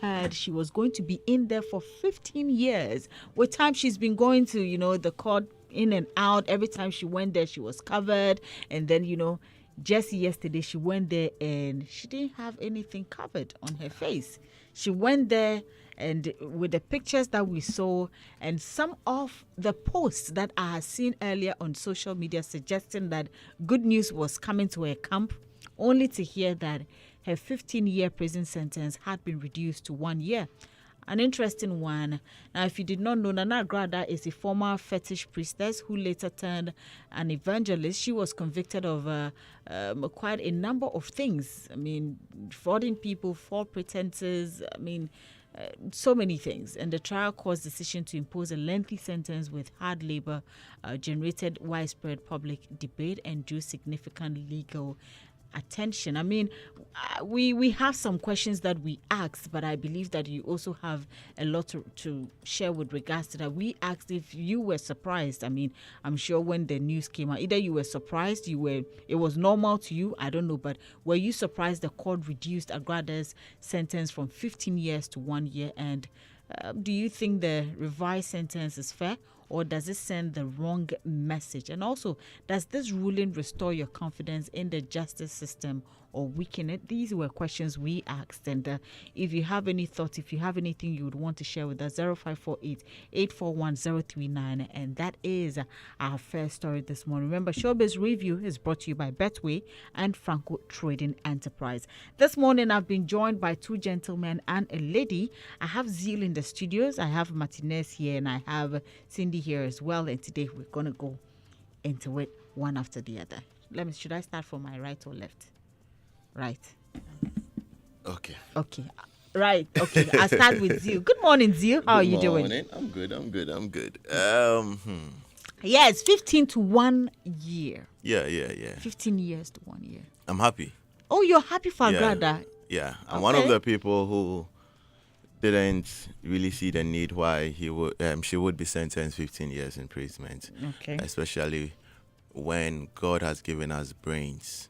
heard she was going to be in there for 15 years. With time, she's been going to, the court in and out. Every time she went there, she was covered. And then, just yesterday, she went there and she didn't have anything covered on her face. She went there and with the pictures that we saw and some of the posts that I had seen earlier on social media suggesting that good news was coming to her camp, only to hear that her 15-year prison sentence had been reduced to 1 year. An interesting one. Now, if you did not know, Nana Agradaa is a former fetish priestess who later turned an evangelist. She was convicted of quite a number of things. I mean, frauding people, false pretenses. I mean, so many things. And the trial court's decision to impose a lengthy sentence with hard labor generated widespread public debate and drew significant legal attention. I mean, we have some questions that we asked, but I believe that you also have a lot to share with regards to that. We asked if you were surprised. I mean, I'm sure when the news came out, either you were surprised, it was normal to you, I don't know, but were you surprised the court reduced Agrada's sentence from 15 years to 1 year? And do you think the revised sentence is fair? Or does it send the wrong message? And also, does this ruling restore your confidence in the justice system or weaken it? These were questions we asked. And if you have any thoughts, if you have anything you would want to share with us, 0548-841-039. And that is our first story this morning. Remember, Showbiz Review is brought to you by Betway and Franco Trading Enterprise. This morning, I've been joined by two gentlemen and a lady. I have Zeal in the studios. I have Martinez here and I have Cindy here as well. And today, we're going to go into it one after the other. Should I start from my right or left? Right. Okay. Right. Okay. I'll start with Zeal. Good morning, Zeal. How are you doing? I'm good. Yes, 15 to 1 year. Yeah. 15 years to 1 year. I'm happy. Oh, you're happy for Agradaa? Yeah. I'm one of the people who didn't really see the need why she would be sentenced 15 years imprisonment. Okay. Especially when God has given us brains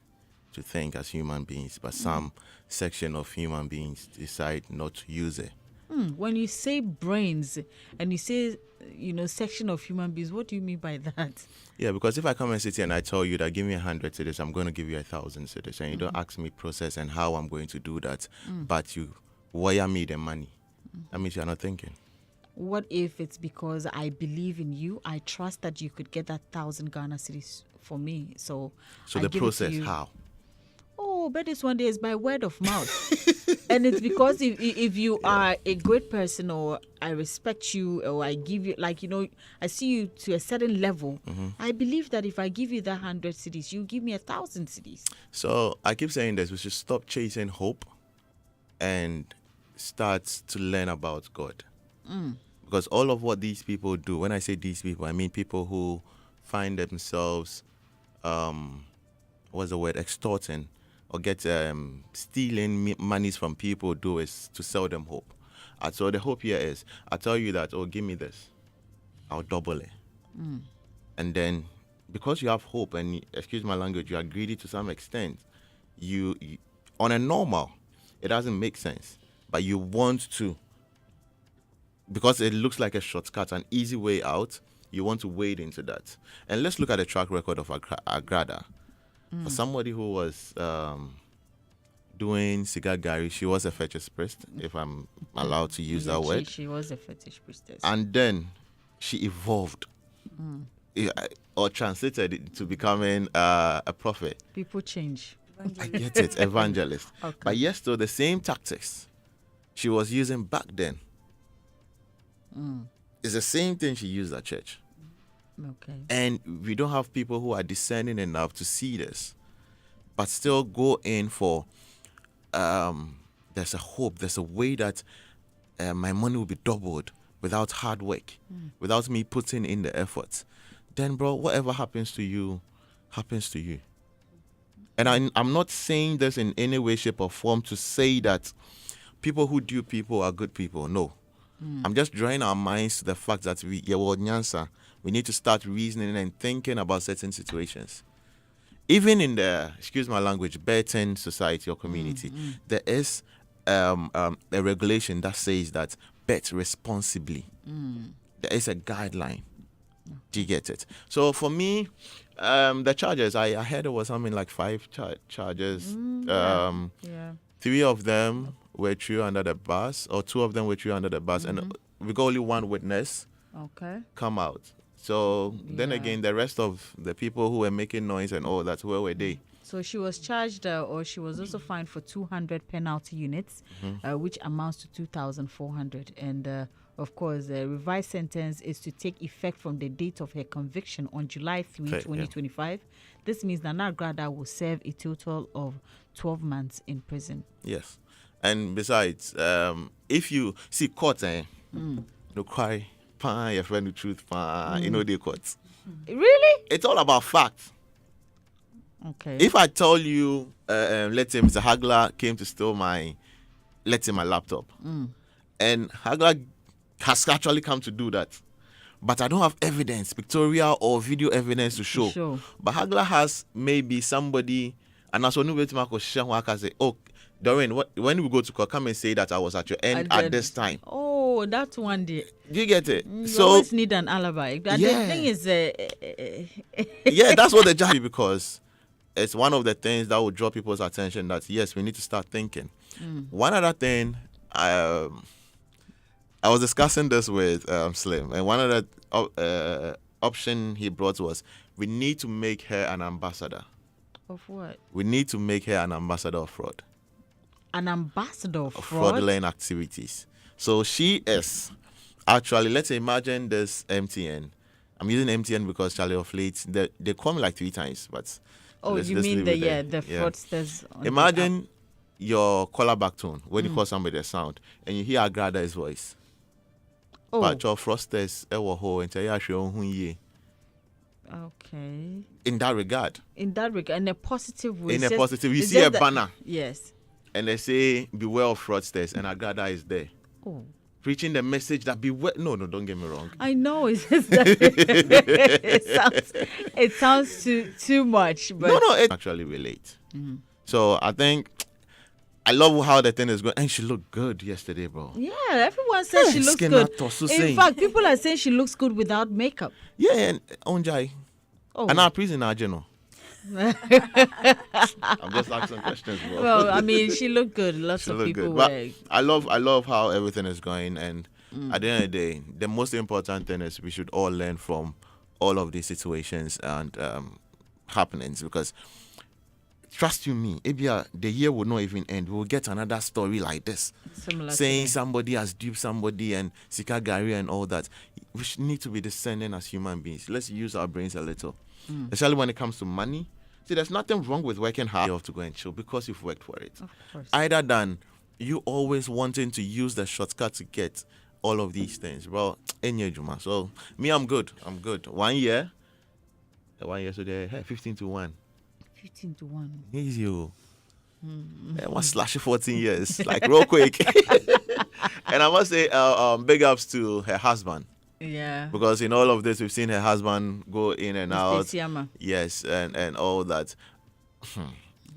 to think as human beings, but some section of human beings decide not to use it. When you say brains and you say, section of human beings, what do you mean by that? Yeah, because if I come and sit here and I tell you that give me 100 cedis, I'm going to give you 1,000 cedis, and you don't ask me process and how I'm going to do that, but you wire me the money, that means you're not thinking. What if it's because I believe in you, I trust that you could get that 1,000 Ghana cedis for me, so I the give process, it to you. how? Oh, but this one day is by word of mouth. And it's because if you are a great person or I respect you or I give you, I see you to a certain level, I believe that if I give you that 100 cedis, you give me 1,000 cedis. So I keep saying this, we should stop chasing hope and start to learn about God. Because all of what these people do, when I say these people, I mean people who find themselves, extorting or get stealing monies from people, do is to sell them hope. So the hope here is, I tell you that, give me this, I'll double it. And then because you have hope and, excuse my language, you are greedy to some extent, you on a normal, it doesn't make sense, but you want to, because it looks like a shortcut, an easy way out, you want to wade into that. And let's look at the track record of Agradaa. For somebody who was doing cigar gari, she was a fetish priest, if I'm allowed to use that word. She was a fetish priestess. And then she evolved, or translated to becoming a prophet. People change. I get it, evangelist. Okay. But yes, though, the same tactics she was using back then is the same thing she used at church. Okay. And we don't have people who are discerning enough to see this, but still go in for, there's a hope, there's a way that my money will be doubled without hard work, without me putting in the effort. Then, bro, whatever happens to you, happens to you. And I'm not saying this in any way, shape, or form to say that people who do people are good people. No. I'm just drawing our minds to the fact that we need to start reasoning and thinking about certain situations. Even in the, excuse my language, Burton society or community, there is a regulation that says that bet responsibly. There is a guideline. Do you get it? So for me, the charges, I heard it was something like 5 charges. Yeah. 3 of them were thrown under the bus, or 2 of them were thrown under the bus, and we got only 1 witness Okay. come out. So then Yeah. again, the rest of the people who were making noise and all that, where were they? So she was charged, or she was also fined for 200 penalty units, which amounts to 2,400. And of course, the revised sentence is to take effect from the date of her conviction on July 3, Okay, 2025. This means that Agradaa will serve a total of 12 months in prison. Yes. And besides, if you see court, no cry, your friend the truth, you know the courts. Really? It's all about facts. Okay. If I tell you, let's say Mr. Hagler came to steal my laptop, and Hagler has actually come to do that, but I don't have evidence, pictorial or video evidence to show. Sure. But Hagler has maybe somebody, and as one way to Marco say, oh, Doreen, when we go to court, come and say that I was at your end at this time. Oh, that's one day. Do you get it? You So always need an alibi. And Yeah. the thing is, yeah, that's what the judge, because it's one of the things that will draw people's attention that yes, we need to start thinking. One other thing, I was discussing this with Slim, and one of the option he brought was we need to make her an ambassador. of what? We need to make her an ambassador of fraud, An ambassador of of fraud? fraudulent activities. So she is actually, let's imagine this MTN. I'm using MTN because Charlie of late, they call me like 3 times, but Oh, let's you leave mean it there. the fraudsters? On the app. Imagine your caller back tone when you call somebody a sound and you hear Agrada's voice. Oh, But your frosters ewo ho and tell you okay. in that regard. In that regard, in a positive way. In it's a just- positive, you it's see a just that- banner Yes. and they say beware of fraudsters and Agrada is there. Oh, Preaching the message that beware. No, don't get me wrong. I know. It's just that it sounds too much, but No, it actually relate. So I think I love how the thing is going. And she looked good yesterday, bro. yeah, everyone says she looks Skin good. out, so In saying. fact, people are saying she looks good without makeup. Yeah, and Onjai. Oh, And our prison, you know. I'm just asking questions, bro. well, I mean, she looked good. Lots She of look people good. But were. I love how everything is going, and at the end of the day, the most important thing is we should all learn from all of these situations and happenings, because trust you me, Ibia, the year will not even end. We'll get another story like this, Similar to saying that. somebody has duped somebody and Sika Gary and all that. We should need to be discerning as human beings. Let's use our brains a little, especially when it comes to money. See, there's nothing wrong with working hard. You have to go and chill because you've worked for it. Of course. Either than you always wanting to use the shortcut to get all of these things, bro. Juma. So me, I'm good. 1 year. 1 year, so they're 15 to 1. 15 to 1. Easy. One slash 14 years, like real quick. And I must say, big ups to her husband, Yeah. because in all of this, we've seen her husband go in and out. Siama. Yes, and all that.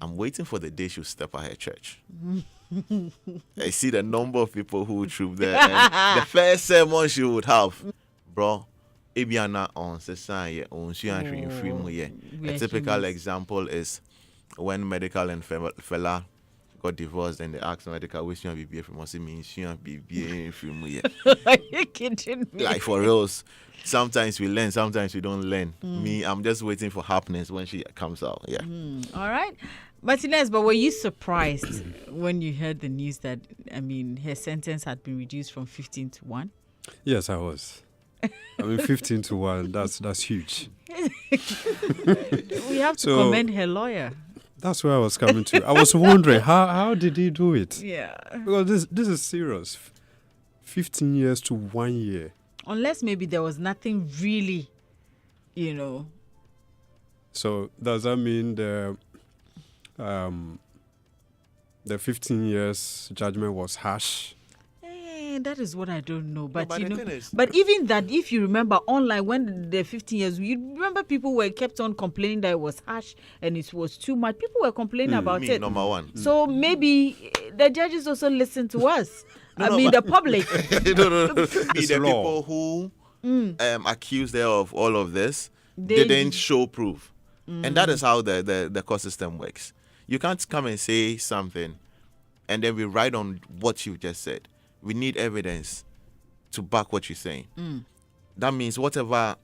I'm waiting for the day she'll step at her church. I see the number of people who would troop there. And the first sermon she would have, bro. Ebiana on society on free mu ye. we A are typical humans. example is when Medical and Fela got divorced and they asked Medical which one be from us means she be free mu ye. Are you kidding me? Like for reals. Sometimes we learn, sometimes we don't learn. Me, I'm just waiting for happiness when she comes out. Yeah. All right. Martinez, but were you surprised when you heard the news that, I mean, her sentence had been reduced from 15 to 1? Yes, I was. I mean, 15 to 1, that's huge. We have to So- commend her lawyer. That's where I was coming to. I was wondering, how did he do it? Yeah. Because this is serious. 15 years to 1 year. Unless maybe there was nothing really, you know. So does that mean the 15 years judgment was harsh? That is what I don't know. But but you the know, thing is- but even that, if you remember online when the 15 years, you remember people were kept on complaining that it was harsh and it was too much. People were complaining about Me, it. number one. So maybe the judges also listen to us. The public. No. It's The law. people who accused her of all of this They didn't did- show proof. And that is how the court system works. You can't come and say something and then we write on what you just said. We need evidence to back what you're saying. That means whatever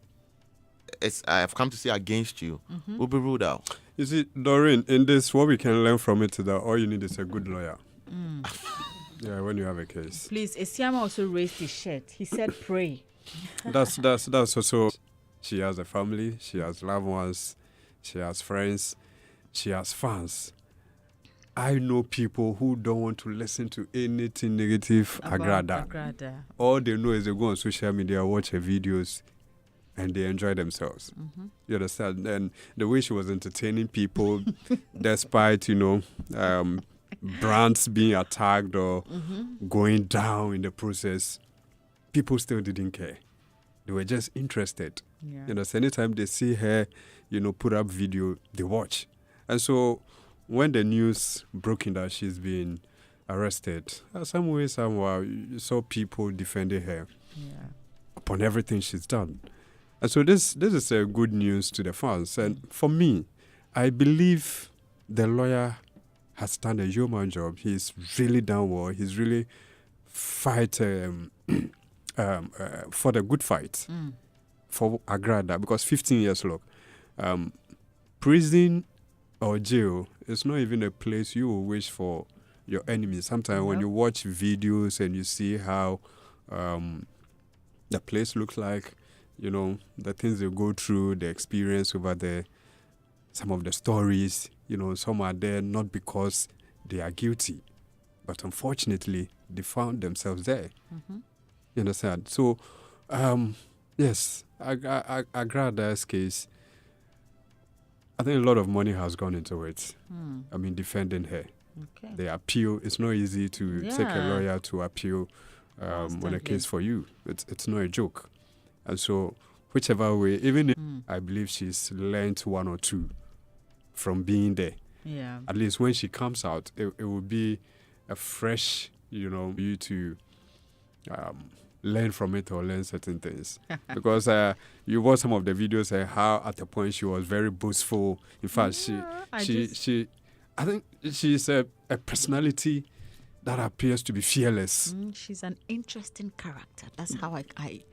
I have come to say against you will be ruled out. You see, Doreen, in this, what we can learn from it is that all you need is a good lawyer. Yeah, when you have a case. Please, Esiama also raised his shirt. He said, pray. That's also. She has a family. She has loved ones. She has friends. She has fans. I know people who don't want to listen to anything negative Agradaa. Agradaa. All they know is they go on social media, watch her videos, and they enjoy themselves. You understand? And the way she was entertaining people, despite, brands being attacked or going down in the process, people still didn't care. They were just interested. Yeah. You know, so anytime they see her, put up video, they watch. And so when the news broke in that she's been arrested, some way, somehow, you saw people defending her upon everything she's done. And so this is a good news to the fans. And for me, I believe the lawyer has done a human job. He's really done well. He's really fight for the good fight for Agradaa, because 15 years, look, prison or jail is not even a place you will wish for your enemies. Sometimes when you watch videos and you see how the place looks like, the things they go through, the experience over there, some of the stories, some are there not because they are guilty, but unfortunately, they found themselves there. You understand? So, yes, Agrada's case, I think a lot of money has gone into it. Defending her. Okay. The appeal, it's not easy to take a Yeah. lawyer to appeal when a Constantly. case for you. It's not a joke. And so, whichever way, even if I believe she's learned one or two from being there. Yeah. At least when she comes out, it will be a fresh, you to learn from it or learn certain things. Because you watch some of the videos and how at a point she was very boastful. In fact, I think she's a personality that appears to be fearless. She's an interesting character. That's how I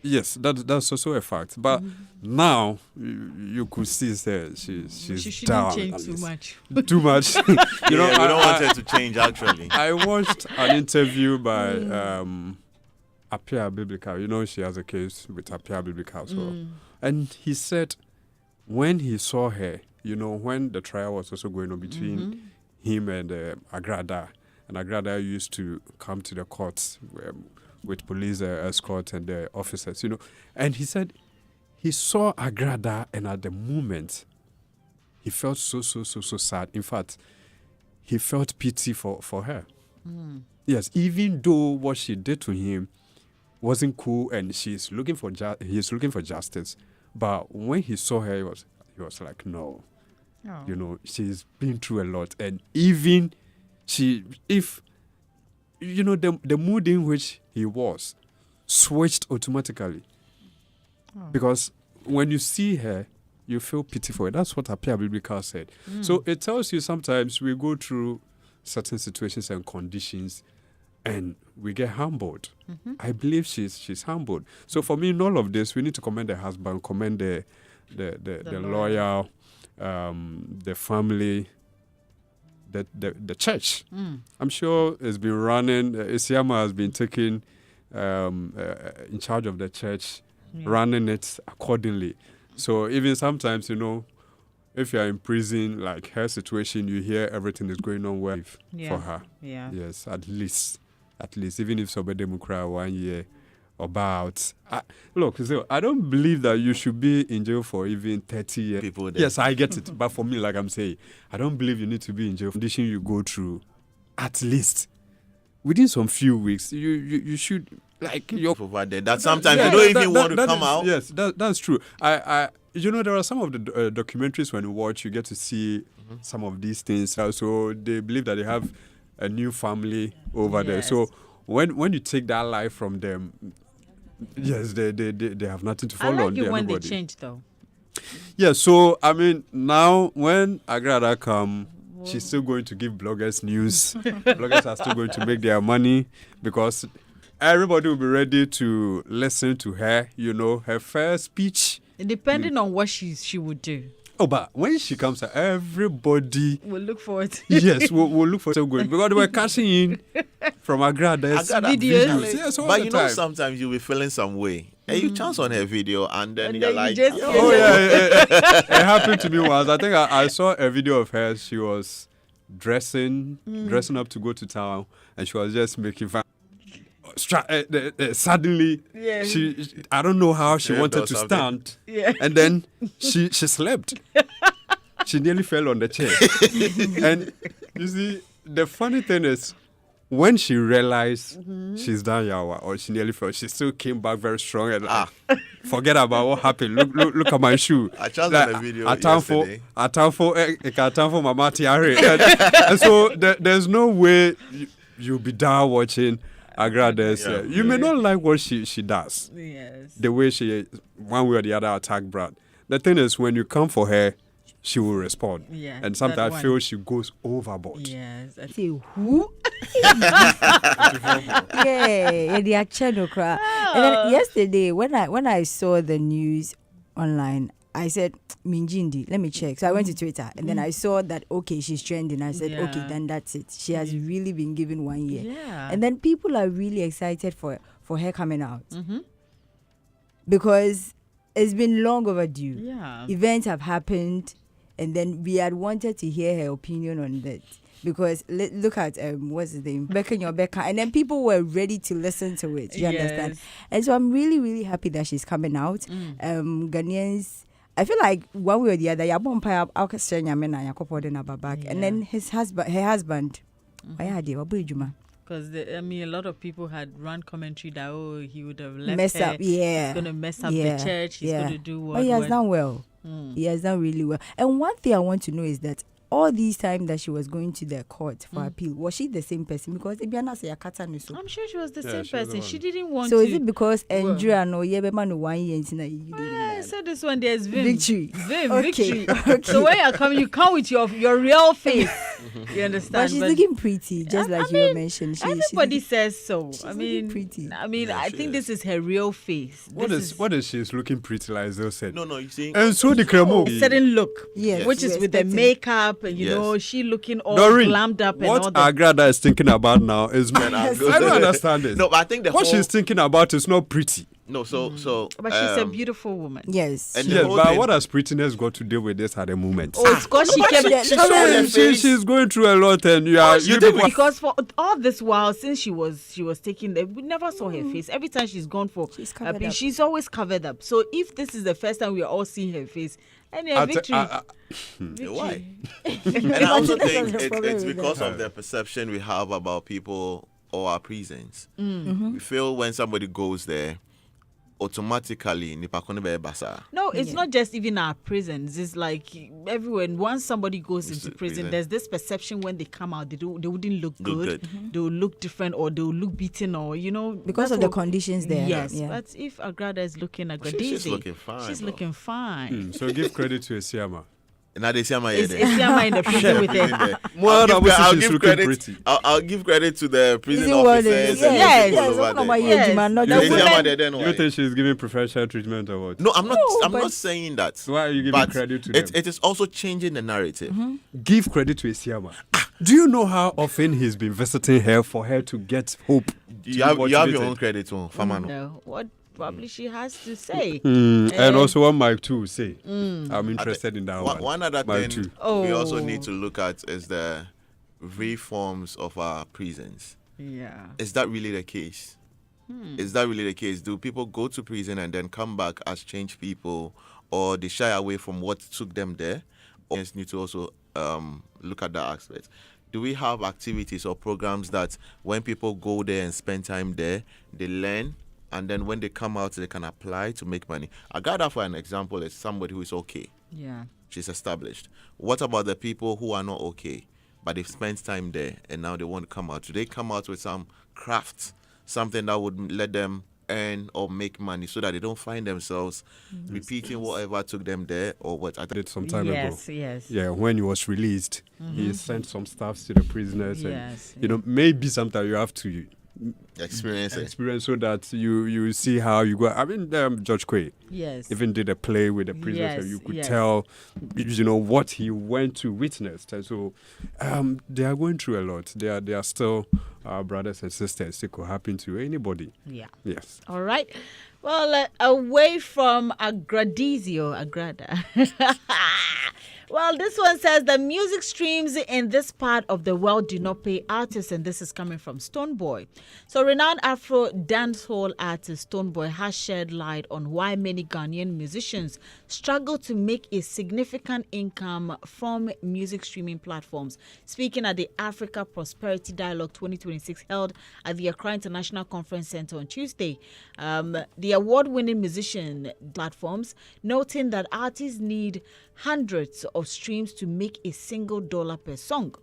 Yes, that's also a fact. But now you could see that she's she shouldn't down. change at too least. much. Too much. We don't want her to change, actually. I watched an interview by Apia Biblical. She has a case with Apia Biblical as well. And he said when he saw her, when the trial was also going on between him and Agradaa, and Agradaa used to come to the courts with police escort and the officers, and he said he saw Agradaa, and at the moment he felt so sad. In fact, he felt pity for her. Yes, even though what she did to him wasn't cool, and he's looking for justice, but when he saw her, he was like, no, she's been through a lot, and even the mood in which he was switched automatically, because when you see her, you feel pity for her. That's what Apia Biblical said. So it tells you sometimes we go through certain situations and conditions and we get humbled. I believe she's humbled. So for me, in all of this, we need to commend the husband, commend the lawyer, the family, the church. I'm sure it's been running. Isiama has been taking in charge of the church, running it accordingly. So even sometimes, if you're in prison, like her situation, you hear everything is going on well for her. Yeah. Yes, at least, even if somebody cry 1 year about. Look, so I don't believe that you should be in jail for even 30 years. People there. Yes, I get it. But for me, like I'm saying, I don't believe you need to be in jail. Condition you go through, at least within some few weeks, you should like you're over there that sometimes Yeah, you don't that- even that- want to that come is- out. Yes, that's true. There are some of the documentaries when you watch, you get to see some of these things. So they believe that they have a new family over there. Yes. So when you take that life from them, yes, they have nothing to I follow like on. it when Everybody. they change though. Yeah, so I mean, now when Agradaa come, she's still going to give bloggers news. Bloggers are still going to make their money because everybody will be ready to listen to her. Her first speech. Depending on what she would do. Oh, but when she comes, everybody, We'll look forward to yes, we'll look for so good because they were cashing in from Agrada's Agradaa videos. Yes, all But the you know, time. sometimes you'll be feeling some way. And you chance on her video, and then And you're then you like, just- Oh yeah, it happened to me once. I think I saw a video of her. She was dressing up to go to town, and she was just making fun. Suddenly, Yeah. I don't know how she Yeah, wanted or to something. stand, Yeah. and then she slept. She nearly fell on the chair. And you see, the funny thing is, when she realized she's done yawa or she nearly fell, she still came back very strong and forget about what happened. Look at my shoe. I chanced on the video yesterday. I time for Mama Tiare. And so there's no way you'll be down watching Agrada's. Yeah. You may not like what she does, Yes. the way she one way or the other attack Brad. The thing is, when you come for her, she will respond. Yeah, And sometimes that I one. feel she goes overboard. Yes. I say who? Yeah, the channel cry. And then yesterday, when I saw the news online, I said, Minjindi, let me check. So I went to Twitter and then I saw that, okay, she's trending. I said, okay, Yeah. then that's it. She has really been given 1 year. Yeah. And then people are really excited for her coming out. Mm-hmm. Because it's been long overdue. Yeah. Events have happened, and then we had wanted to hear her opinion on that. Because look at what's his name, Becca, and then people were ready to listen to it. You understand? Yes. And so I'm really, really happy that she's coming out. Ghanaians, I feel like one way or the other, and then her husband, Because a lot of people had run commentary that he would have left mess her. up, yeah. He's gonna mess up Yeah, the church. He's yeah. gonna do what? But he has what- done well. He has done really well. And one thing I want to know is that all these time that she was going to the court for appeal, was she the same person? Because Ibiana say Akata no so. I'm sure she was the Yeah, same she was the person. one. She didn't want So to. is it because Well. Andrea no Yebema no 1 year into I said this one. There's Vim. victory? Vim, Okay, victory. okay. So when you come with your real face. You understand? But she's looking pretty, just I like mean, you mentioned. Everybody says so. I looking mean, pretty. I she think is. this is her real face. What This is she's looking pretty like Zil said? No, you see. And so the cremo. a certain look, Yes, which is we're with the expecting. makeup and you Yes. know she looking all Doreen, glammed up and what all that. Agradaa is thinking about now is I don't understand it. No, but I think the What whole, she's thinking about is not pretty. no, so But she's a beautiful woman. Yes. And the Yes, whole but thing- what has prettiness got to do with this at the moment? Oh, it's because she came. she- showed her She's going through a lot, and you think people- Because for all this while since she was taking the, we never saw her face. Every time she's gone for She's covered appeal, up. she's always covered up. So if this is the first time we are all seeing her face, and I te- victory. Why? And I also That's think the problem it's with because that. of the perception we have about people or our prisons. Mm-hmm. We feel when somebody goes there, automatically nipa kono be basa. No, it's not just even our prisons. It's like everywhere. Once somebody goes It's into a prison, prison. there's this perception when they come out, they wouldn't look good. good. They will look different, or they will look beaten, or Because that's of the what- conditions there. Yes, Yeah. but if Agradaa is looking She's Agradizi, looking fine, she's bro. looking fine. So give credit to Esiama. Now they say my Is Isiama in the prison with her? Well, I wish she's looking credit. pretty. I'll give credit to the prison Prison wardens. officers. and Yes, people yes, over one of there. my Yes. age, man, not You the They say think- women. my then You why? think she's giving preferential treatment or what? No, I'm not. No, I'm but- not saying that. So why are you giving But credit to them? it is also changing the narrative. Give credit to Esiama. Do you know how often he's been visiting her for her to get hope? to You be have your motivated? own credit, Famano. No, what probably she has to say. And also one mic too, say. I'm interested in that one. One other Mic thing too. we also Oh. need to look at is the reforms of our prisons. Yeah. Is that really the case? Is that really the case? Do people go to prison and then come back as changed people, or they shy away from what took them there? Or need to also look at that aspect. do we have activities or programs that when people go there and spend time there, they learn, and then when they come out, they can apply to make money? Agradaa, for an example, is somebody who is okay. Yeah. She's established. What about the people who are not okay, but they've spent time there and now they want to come out? Do they come out with some craft, something that would let them earn or make money so that they don't find themselves repeating whatever took them there or what? I Did some time ago. Yes. Yeah, when he was released, he sent some stuff to the prisoners, Yes, and you know, maybe sometimes you have to experience it. so that you see how you go. I mean, George Quay Yes. even did a play with the prisoners, Yes, and you could yes. tell, you know, what he went to witness. And so they are going through a lot. They are still our brothers and sisters. It could happen to anybody. Yeah. Yes. All right. Well, away from Agradaa. Well, this one says the music streams in this part of the world do not pay artists, and this is coming from Stonebwoy. So, renowned Afro dancehall artist Stonebwoy has shed light on why many Ghanaian musicians struggle to make a significant income from music streaming platforms. Speaking at the Africa Prosperity Dialogue 2026 held at the Accra International Conference Center on Tuesday, the award-winning musician platforms noting that artists need hundreds of streams to make a single dollar per song.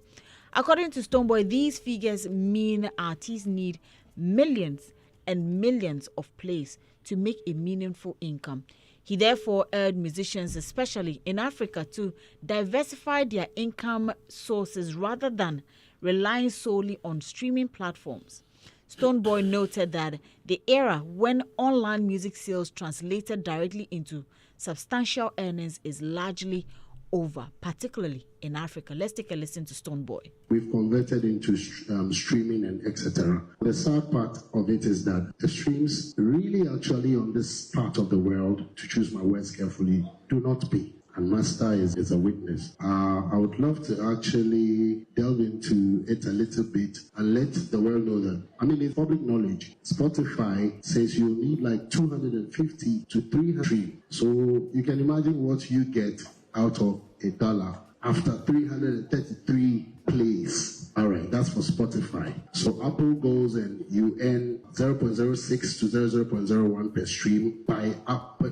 According to Stonebwoy, these figures mean artists need millions and millions of plays to make a meaningful income. He therefore urged musicians, especially in Africa, to diversify their income sources rather than relying solely on streaming platforms. Stonebwoy noted that the era when online music sales translated directly into substantial earnings is largely over, particularly in Africa. Let's take a listen to Stonebwoy. We've converted into streaming and etc. The sad part of it is that the streams really actually on this part of the world, to choose my words carefully, do not pay. And Master is a witness. I would love to actually delve into it a little bit and let the world know that, I mean, it's public knowledge. Spotify says you need like 250 to 300. So you can imagine what you get out of $1 after 333 plays. All right, that's for Spotify. So Apple goes and you earn 0.06 to 0.01 per stream by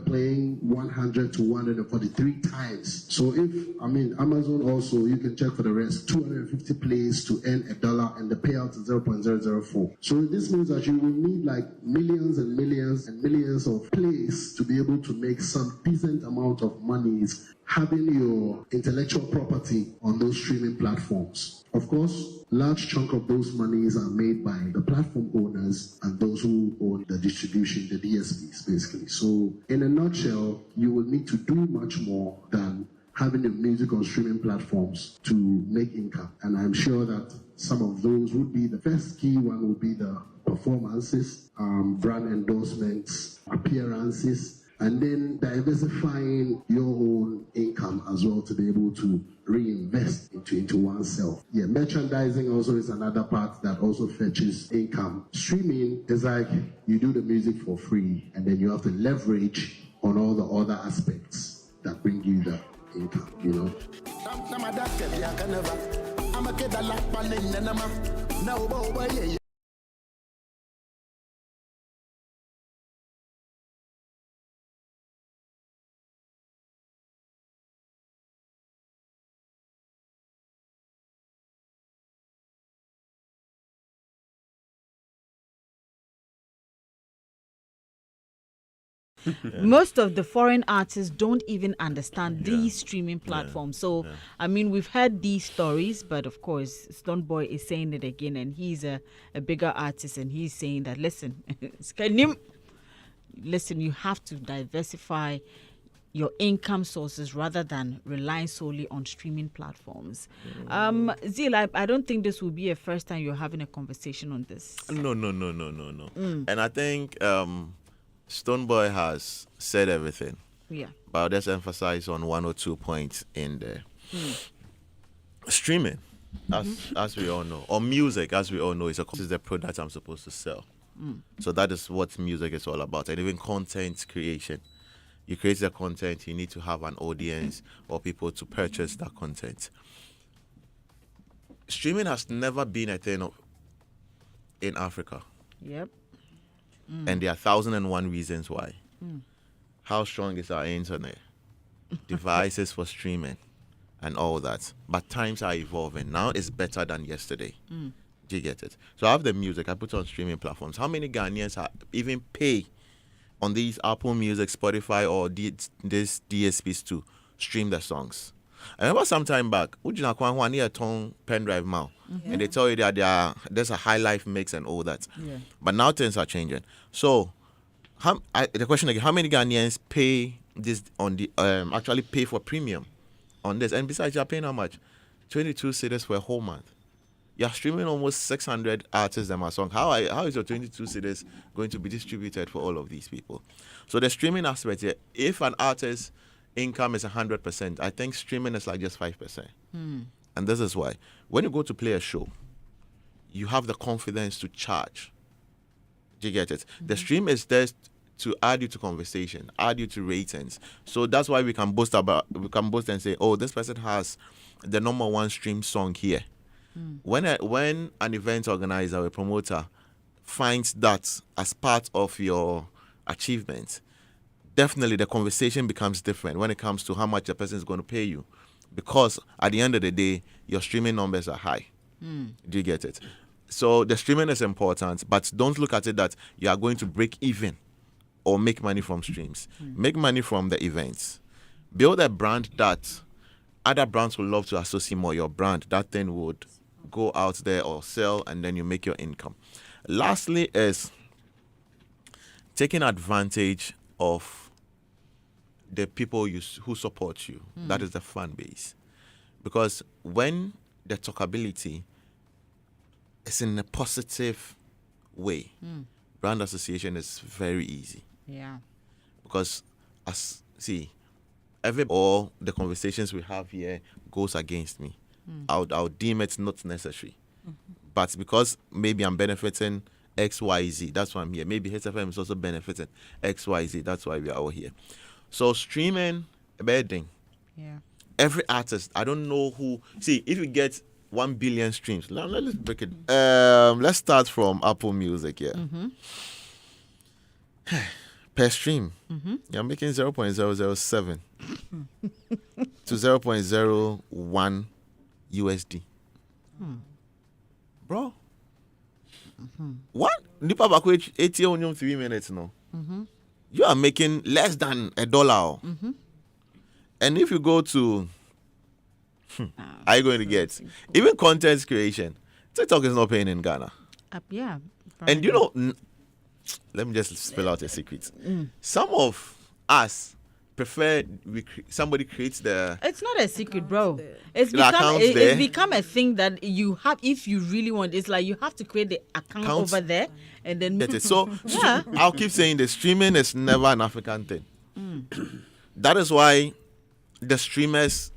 playing 100 to 143 times. So Amazon also, you can check for the rest, 250 plays to earn $1 and the payout is 0.004. So this means that you will need like millions and millions and millions of plays to be able to make some decent amount of monies having your intellectual property on those streaming platforms. Of course, large chunk of those monies are made by the platform owners and those who own the distribution, the DSPs, basically. So in a nutshell, you will need to do much more than having your music on streaming platforms to make income. And I'm sure that some of those would be, the first key one would be the performances, brand endorsements, appearances, and then diversifying your own income as well to be able to reinvest into oneself. Yeah, merchandising also is another part that also fetches income. Streaming is like you do the music for free and then you have to leverage on all the other aspects that bring you the income, you know. Most of the foreign artists don't even understand these streaming platforms. So, I mean, we've heard these stories, but of course, Stonebwoy is saying it again, and he's a bigger artist, and he's saying that, listen, you have to diversify your income sources rather than relying solely on streaming platforms. Zil, I don't think this will be a first time you're having a conversation on this. No. And I think Stonebwoy has said everything. Yeah. But I'll just emphasize on 1 or 2 points in there. Streaming, as we all know, or music, as we all know, is the product I'm supposed to sell. So that is what music is all about. And even content creation. You create the content, you need to have an audience or people to purchase that content. streaming has never been a thing in Africa. Yep. And there are 1,001 reasons why. How strong is our internet? Devices for streaming and all that. But times are evolving. Now it's better than yesterday. Do you get it? So I have the music. I put it on streaming platforms. How many Ghanaians even pay on these Apple Music, Spotify, or these DSPs to stream their songs? I remember some time back, Ujina Kwan near a tone pen drive now, and they tell you that there's a high life mix and all that. Yeah. But now things are changing. So, the question again: how many Ghanaians pay this on the actually pay for premium on this? And besides, you're paying how much? 22 cedis for a whole month. You're streaming almost 600 artists and my song. How is your 22 cedis going to be distributed for all of these people? So the streaming aspect here, if an artist income is 100%, I think streaming is like just 5%. And this is why. When you go to play a show, you have the confidence to charge. Do you get it? The stream is there to add you to conversation, add you to ratings. So that's why we can boast and say, oh, this person has the number one stream song here. When an event organizer or a promoter finds that as part of your achievement, definitely the conversation becomes different when it comes to how much the person is going to pay you, because at the end of the day, your streaming numbers are high. Do you get it? So the streaming is important, but don't look at it that you are going to break even or make money from streams. Make money from the events. Build a brand that other brands will love to associate more. Your brand, that thing would go out there or sell, and then you make your income. Lastly is taking advantage of the people who support you. That is the fan base. Because when the talkability is in a positive way, brand association is very easy. Yeah. Because all the conversations we have here goes against me. I'll deem it not necessary. But because maybe I'm benefiting XYZ, that's why I'm here. Maybe HFM is also benefiting XYZ, that's why we are all here. So streaming, bedding. Yeah. Every artist, I don't know who. See, if you get 1 billion streams, let's break it. Let's start from Apple Music here. Per stream, you're making 0.007 to 0.01 USD. Bro. What? Nipa bako 80 on 3 minutes no. You are making less than $1. And if you go to are you going to get even content creation? TikTok is not paying in Ghana. Yeah. And you know, let me just spell out a secret. Some of us prefer somebody creates the. It's not a secret, bro. It's become a thing that you have if you really want. It's like you have to create the account over there and then. So yeah. I'll keep saying the streaming is never an African thing. That is why the streamers,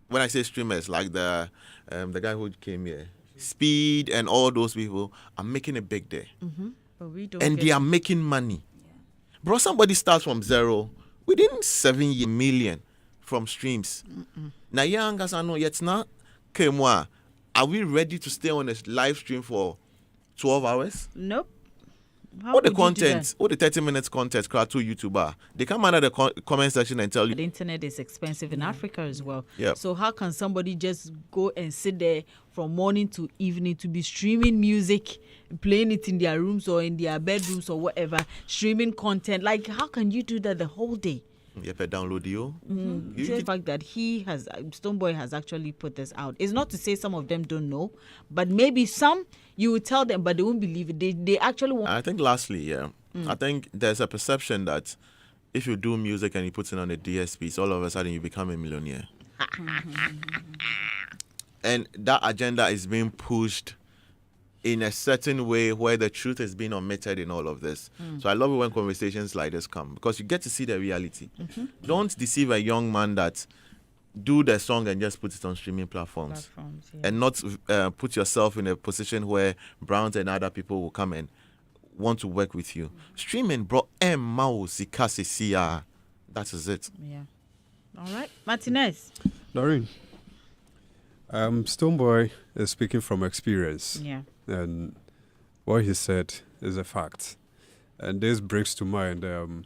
when I say streamers, like the guy who came here, Speed and all those people are making a big day. But we don't. And they are making money. Bro, somebody starts from zero within 7 million from streams. Now, young guys, I know yet not. Are we ready to stay on a live stream for 12 hours? Nope. All the content, all the 30 minutes content, crowd to YouTuber, they come under the comment section and tell you. The internet is expensive in Africa as well. Yep. So how can somebody just go and sit there from morning to evening to be streaming music, playing it in their rooms or in their bedrooms or whatever, streaming content? Like, how can you do that the whole day? You have to download you. The fact that Stonebwoy has actually put this out. It's not to say some of them don't know, but maybe some you will tell them, but they won't believe it. They actually won't. I think lastly, I think there's a perception that if you do music and you put it on a DSP, all of a sudden you become a millionaire. And that agenda is being pushed in a certain way where the truth is being omitted in all of this. So I love it when conversations like this come because you get to see the reality. Don't deceive a young man that do the song and just put it on streaming platforms and not put yourself in a position where Browns and other people will come and want to work with you. Streaming, bro, that is it. Yeah. All right. Martinez. Doreen, Stoneboy is speaking from experience. Yeah. And what he said is a fact. And this brings to mind Mr.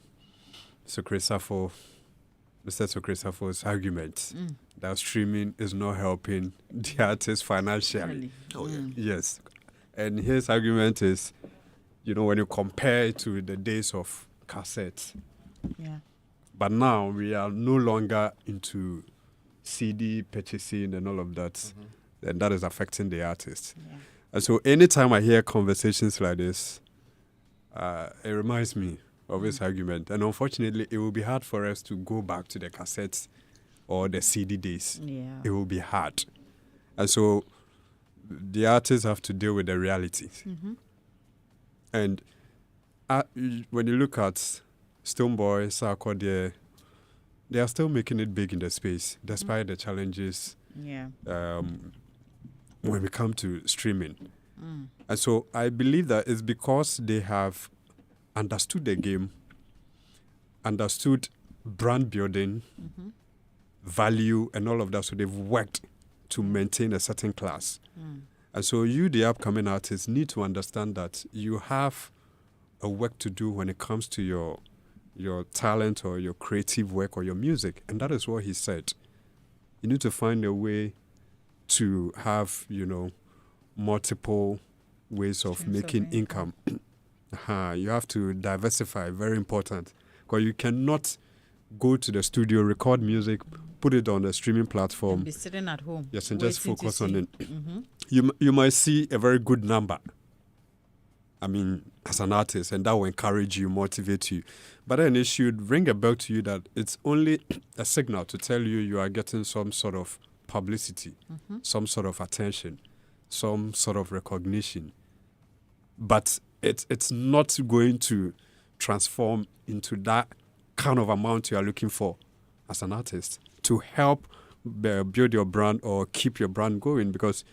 Sokresafo's argument that streaming is not helping the artist financially. Oh, yeah. Yes. And his argument is, when you compare it to the days of cassettes, Yeah. but now we are no longer into CD purchasing and all of that, and that is affecting the artist. Yeah. And so anytime I hear conversations like this, it reminds me of his argument. And unfortunately, it will be hard for us to go back to the cassettes or the CD days. Yeah. It will be hard. And so the artists have to deal with the reality. And when you look at Stoneboy, Sarko, they are still making it big in the space, despite the challenges Yeah. when we come to streaming. And so I believe that it's because they have understood the game, understood brand building, value, and all of that. So they've worked to maintain a certain class. And so you, the upcoming artists, need to understand that you have a work to do when it comes to your talent or your creative work or your music. And that is what he said. You need to find a way to have, multiple ways of Streams of making income. You have to diversify, very important. Because you cannot go to the studio, record music, put it on a streaming platform. Be sitting at home. Yes, and just waiting to focus on see. it. You might see a very good number, as an artist, and that will encourage you, motivate you. But then it should ring a bell to you that it's only a signal to tell you are getting some sort of publicity, some sort of attention, some sort of recognition. But it's not going to transform into that kind of amount you are looking for as an artist to help build your brand or keep your brand going, because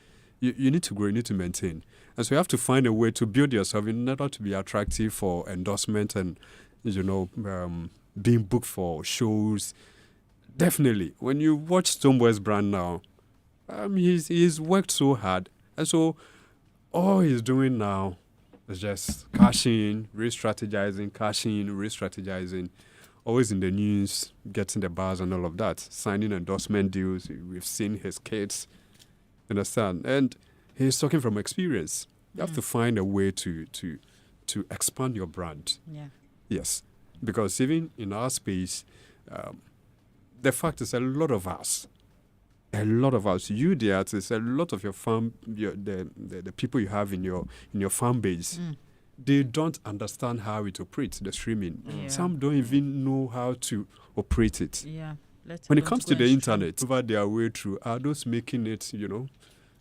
you need to grow, you need to maintain. And so you have to find a way to build yourself in order to be attractive for endorsement and, being booked for shows. Definitely. When you watch Stoneboy's brand now, he's worked so hard. And so all he's doing now is just cashing, re-strategizing, always in the news, getting the bars and all of that, signing endorsement deals. We've seen his kids, understand? And he's talking from experience. You have to find a way to expand your brand. Yeah. Yes, because even in our space, the fact is a lot of us, you the artists, a lot of your fan, the people you have in your fan base, they don't understand how it operates, the streaming. Yeah. Some don't even know how to operate it. Yeah. When it comes to the internet, over their way through, are those making it,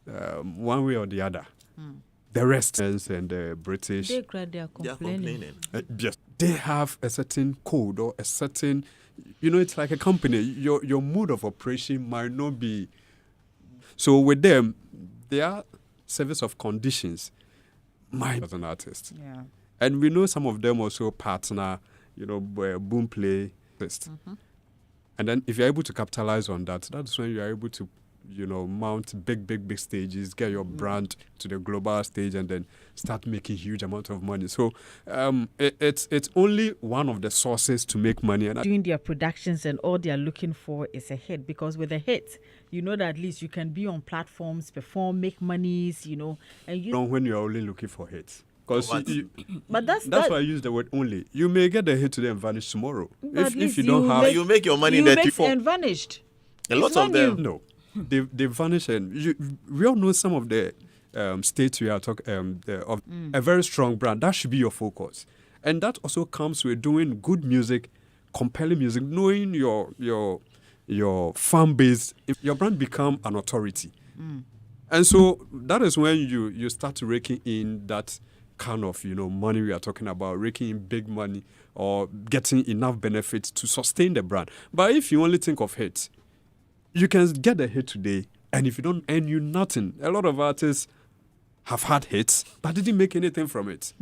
one way or the other? The rest and the British, They are complaining. yes, they have a certain code or a certain, it's like a company. Your mode of operation might not be. So with them, their service of conditions might as an artist. Yeah. And we know some of them also partner, boom play list. And then if you're able to capitalize on that, that's when you're able to, mount big stages, get your brand to the global stage, and then start making huge amount of money. So it's only one of the sources to make money. And Doing their productions, and all they are looking for is a hit, because with a hit, that at least you can be on platforms, perform, make monies, and you. when you're only looking for hits. Because But that's why I use the word only. You may get the hit today and vanish tomorrow. But at If least you don't have, You make your money in you that make and vanished. a lot It's of not them. new. no, they vanish, and we all know some of the states we are talking of a very strong brand. That should be your focus, and that also comes with doing good music, compelling music, knowing your fan base. If your brand become an authority, and so that is when you start raking in that kind of money we are talking about, raking in big money or getting enough benefits to sustain the brand. But if you only think of hits, you can get a hit today, and if you don't earn you nothing. A lot of artists have had hits but didn't make anything from it.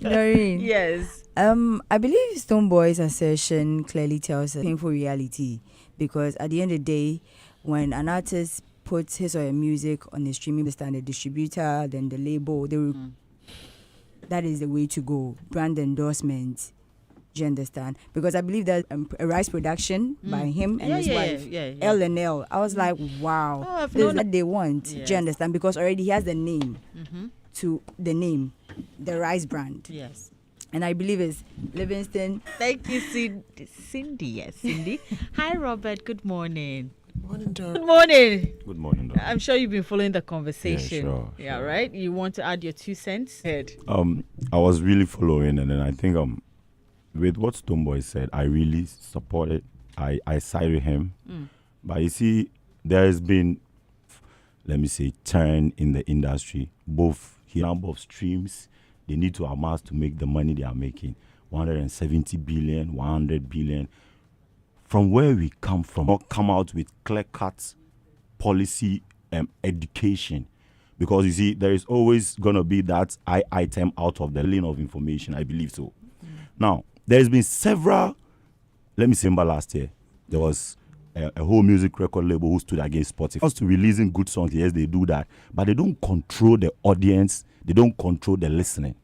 Noreen, Yes. I believe Stoneboy's assertion clearly tells a painful reality, because at the end of the day, when an artist puts his or her music on the streaming list and the distributor, then the label, that is the way to go. Brand endorsement. Do you understand? Because I believe that a Rice production by him and his wife, L&L. I was like, wow, this is what they want. Yes. Do you understand? Because already he has the name the Rice brand. Yes. And I believe it's Livingston. Thank you, Cindy. Yes, Cindy. Hi, Robert. Good morning. Morning, Doc. Good morning. Good morning, Doc. I'm sure you've been following the conversation. Yeah, sure. Right? You want to add your 2 cents? Head. I was really following, and then I think with what Stoneboy said, I really supported. I side with him. But you see, there has been, let me say, turn in the industry. Both number of streams they need to amass to make the money they are making, 170 billion, 100 billion. From where we come from, not come out with clear-cut policy education. Because you see, there is always going to be that item out of the lane of information, I believe so. Now, there's been several, let me say, last year, there was a whole music record label who stood against Spotify. As to releasing good songs, yes, they do that, but they don't control the audience, they don't control the listening.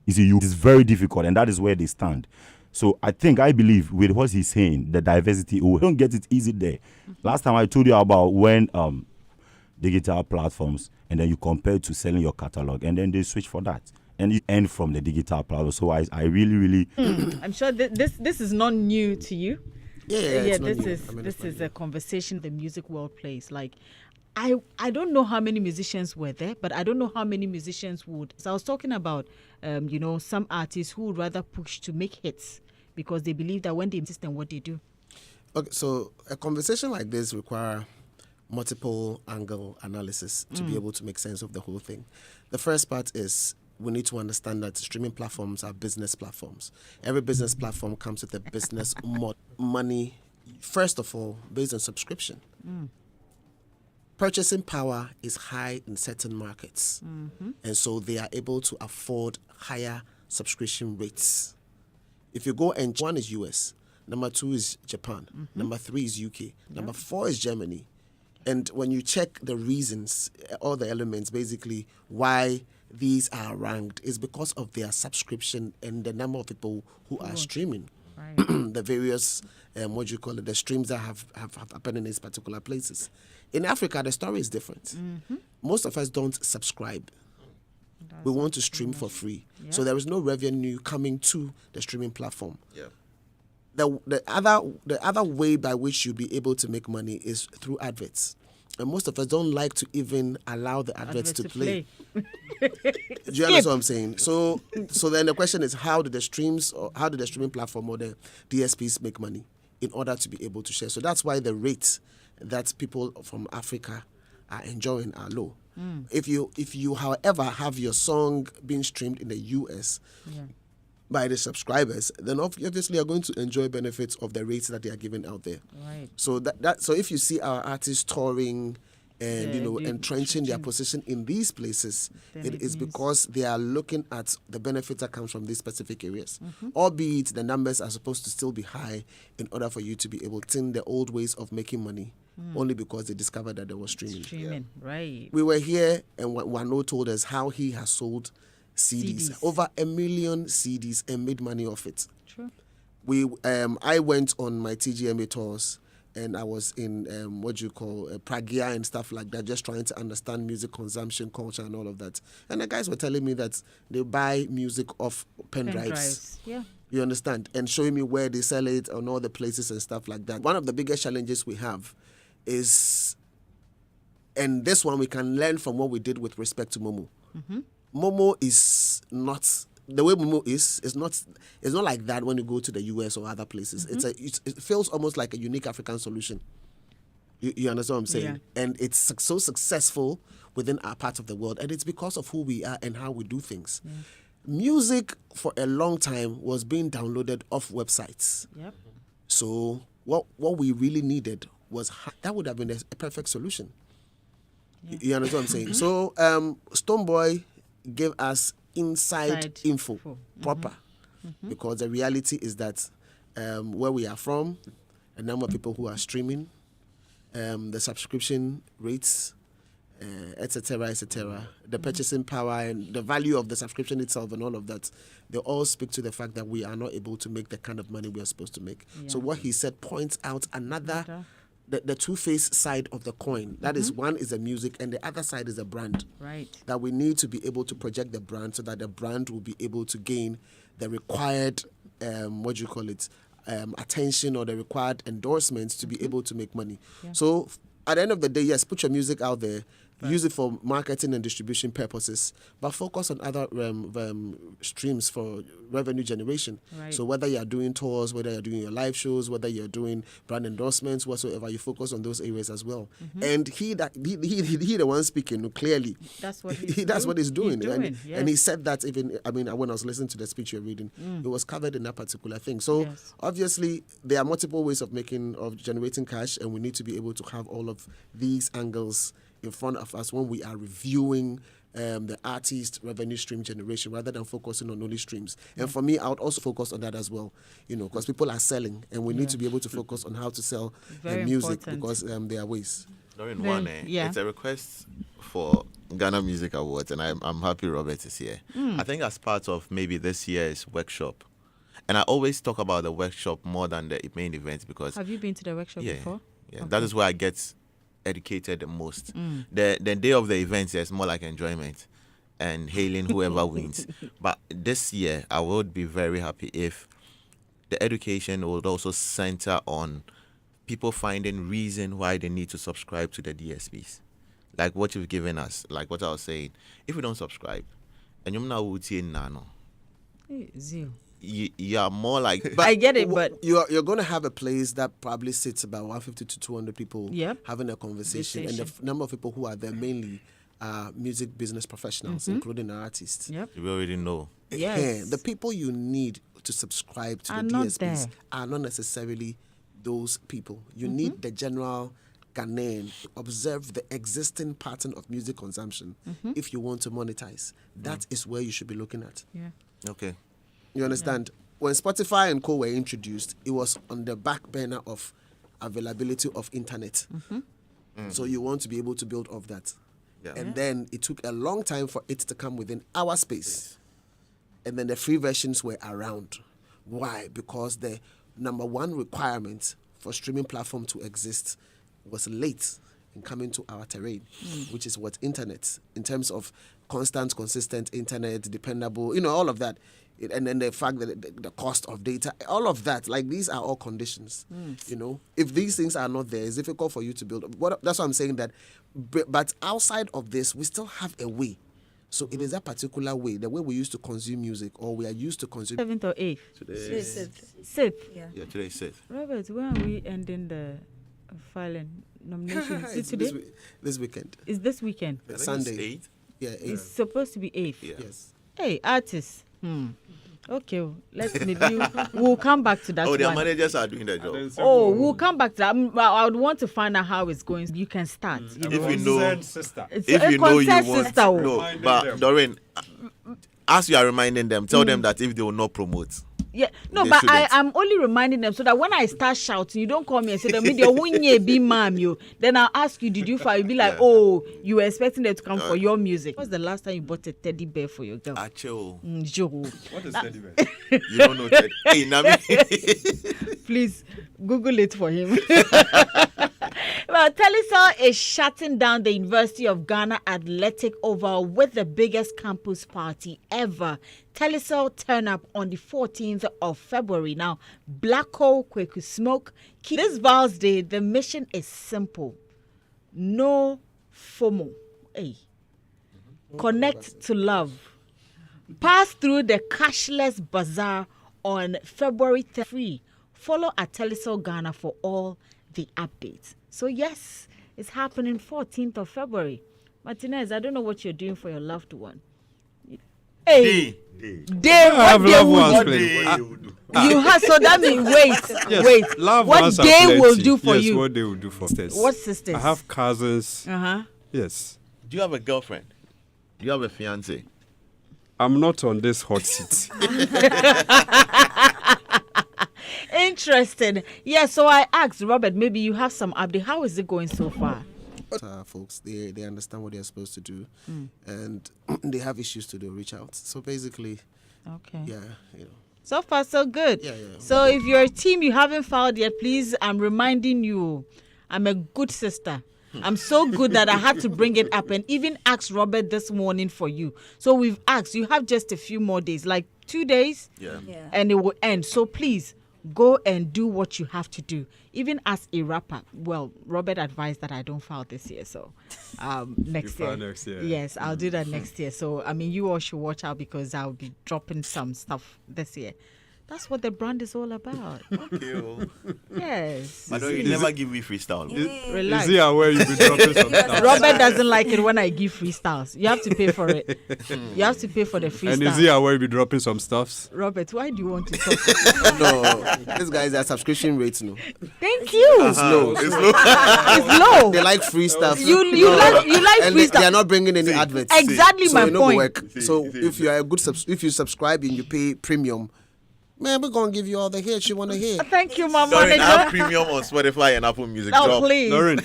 You see, it's very difficult, and that is where they stand. So I believe with what he's saying, the diversity, we don't get it easy there. Last time I told you about when digital platforms, and then you compare it to selling your catalog, and then they switch for that. And you end from the digital platform. So I really... I'm sure this is not new to you. Yeah, this is a conversation the music world plays. Like, I don't know how many musicians were there, but I don't know how many musicians would. So I was talking about, some artists who would rather push to make hits because they believe that when they insist on what they do. Okay, so a conversation like this requires multiple angle analysis to be able to make sense of the whole thing. The first part is we need to understand that streaming platforms are business platforms. Every business platform comes with a business money, first of all, based on subscription. Purchasing power is high in certain markets. And so they are able to afford higher subscription rates. If you go and one is US, number 2 is Japan, number 3 is UK, number 4 is Germany. And when you check the reasons, all the elements, basically why these are ranked is because of their subscription and the number of people who are streaming. Right. The various, the streams that have happened in these particular places. In Africa, the story is different. Most of us don't subscribe. We want to stream for free. Yeah. So there is no revenue coming to the streaming platform. Yeah. The other way by which you'll be able to make money is through adverts. And most of us don't like to even allow the adverts to play. Do you understand what I'm saying? So then the question is, how do the streaming platform or the DSPs make money in order to be able to share? So that's why the rates that people from Africa are enjoying are low. If you, however, have your song being streamed in the US by the subscribers, then obviously you're going to enjoy benefits of the rates that they are giving out there. Right. So so if you see our artists touring and entrenching their position in these places, it is because they are looking at the benefit that comes from these specific areas. Albeit the numbers are supposed to still be high in order for you to be able to in the old ways of making money. Only because they discovered that there was streaming. Right. We were here and Wano told us how he has sold CDs, over 1 million CDs, and made money off it. True. I went on my TGMA tours, and I was in Pragia and stuff like that, just trying to understand music consumption, culture, and all of that. And the guys were telling me that they buy music off pen drives. Yeah. You understand? And showing me where they sell it on all the places and stuff like that. One of the biggest challenges we have is, and this one we can learn from what we did with respect to Momo. Momo is not the way Momo is not like that when you go to the US or other places. It feels almost like a unique African solution. You understand what I'm saying? Yeah. And it's so successful within our part of the world, and it's because of who we are and how we do things. Yeah. Music for a long time was being downloaded off websites. Yep. So what we really needed was that would have been a perfect solution. Yeah. You understand what I'm saying? So Stoneboy gave us inside info. Proper. Because the reality is that where we are from, a number of people who are streaming, the subscription rates, etc., the purchasing power and the value of the subscription itself and all of that, they all speak to the fact that we are not able to make the kind of money we are supposed to make. So what he said points out another, the two-faced side of the coin. That is, one is the music and the other side is the brand. Right. That we need to be able to project the brand so that the brand will be able to gain the required, attention or the required endorsements to be able to make money. So at the end of the day, yes, put your music out there, use it for marketing and distribution purposes, but focus on other streams for revenue generation. Right. So whether you're doing tours, whether you're doing your live shows, whether you're doing brand endorsements, whatsoever, you focus on those areas as well. And he the one speaking clearly. That's what he's that's what he's doing. Yes. And he said that when I was listening to the speech you're reading, it was covered in that particular thing. So obviously there are multiple ways of generating cash, and we need to be able to have all of these angles in front of us when we are reviewing the artist revenue stream generation, rather than focusing on only streams. And for me, I would also focus on that as well, because people are selling, and we need to be able to focus on how to sell music, because there are ways. It's a request for Ghana Music Awards, and I'm happy Robert is here. I think as part of maybe this year's workshop, and I always talk about the workshop more than the main event, because have you been to the workshop before? Yeah, that is where I get educated the most. The day of the event is more like enjoyment and hailing whoever wins. But this year, I would be very happy if the education would also center on people finding reason why they need to subscribe to the DSPs. Like what you've given us, like what I was saying. If we don't subscribe, and you're not nano. Zero. You are more like. I get it, but you're going to have a place that probably sits about 150 to 200 people having a conversation, and the number of people who are there mainly are music business professionals, including artists. Yep. You already know. Yes. The people you need to subscribe to the DSPs are not necessarily those people. You need the general Ghanaian to observe the existing pattern of music consumption if you want to monetize. That is where you should be looking at. Yeah. Okay. You understand? When Spotify and co were introduced, it was on the back burner of availability of internet. So you want to be able to build off that. And then it took a long time for it to come within our space. And then the free versions were around. Why? Because the number one requirement for streaming platform to exist was late in coming to our terrain, which is what internet, in terms of constant, consistent internet, dependable, all of that. And then the fact that the cost of data, all of that, like these are all conditions. If these things are not there, it's difficult for you to build. That's why I'm saying that. But outside of this, we still have a way. So it is that particular way, the way we used to consume music, or we are used to consume. 7th or 8th? Today. 6th. Yeah, today is 6th. Robert, when are we ending the filing nominations? Is it today? This weekend. Is this weekend? Sunday. 8th? Yeah, 8th. It's supposed to be 8th. Yeah. Yes. Hey, artists. Okay, we'll come back to that. Oh, their one. managers are doing their job. We'll come back to that. I would want to find out how it's going. You can start. If you know, sister. It's if a you know you concert want, sister. no. But Doreen, as you are reminding them, tell them that if they will not promote. Yeah, no, They but shouldn't. I'm only reminding them so that when I start shouting, you don't call me and say, be ma'am, you. Then I'll ask you, did you file? You'll be like, oh, you were expecting them to come for your music. What's the last time you bought a teddy bear for your girl? Acho. Joe. What is teddy bear? You don't know that. Hey, Nami. Please Google it for him. Well, Telecel is shutting down the University of Ghana Athletic Oval with the biggest campus party ever. Telecel turn up on the 14th of February. Now, Black Hole, Kweku Smoke. This Val's Day, the mission is simple. No FOMO. Hey. Connect to love. Pass through the cashless bazaar on February 3. Follow at Telecel Ghana for all the updates. So yes, it's happening 14th of February. Martinez, I don't know what you're doing for your loved one. Hey, day, what day will you have? So that means wait. Love what ones are day will plenty. do for yes, you? What they will do for sisters. What sisters? I have cousins. Yes. Do you have a girlfriend? Do you have a fiance? I'm not on this hot seat. Interesting. interesting. Yeah, so I asked Robert, maybe you have some update. How is it going so far? Folks, they understand what they're supposed to do, and they have issues to do. Reach out. So basically, Okay. yeah, you know. So far, so good. Yeah. So if you're a team you haven't filed yet, please, I'm reminding you, I'm a good sister. I'm so good that I had to bring it up and even ask Robert this morning for you. So we've asked, you have just a few more days, like 2 days, and it will end. So please go and do what you have to do. Even as a rapper, well, Robert advised that I don't file this year, so next year. Next year. Yes, I'll do that next year. So I mean, you all should watch out because I'll be dropping some stuff this year. That's what the brand is all about. Yes. I know you never give me freestyle. Relax. Is he aware you've been dropping some stuff? Robert doesn't like it when I give freestyles. You have to pay for it. You have to pay for the freestyle. And is he aware you'll be dropping some stuffs? Robert, why do you want to talk? No, these guys are subscription rates. No, Thank you. it's low. It's low. They like free stuff. You like and free they stuff. are not bringing any adverts. Exactly So my you know go point. work. So if you are a good if you subscribe and you pay premium, man, we're gonna give you all the hits you want to hear. Thank you, my Doreen, I have manager. premium on Spotify and Apple Music. Oh, Drop. please. Doreen.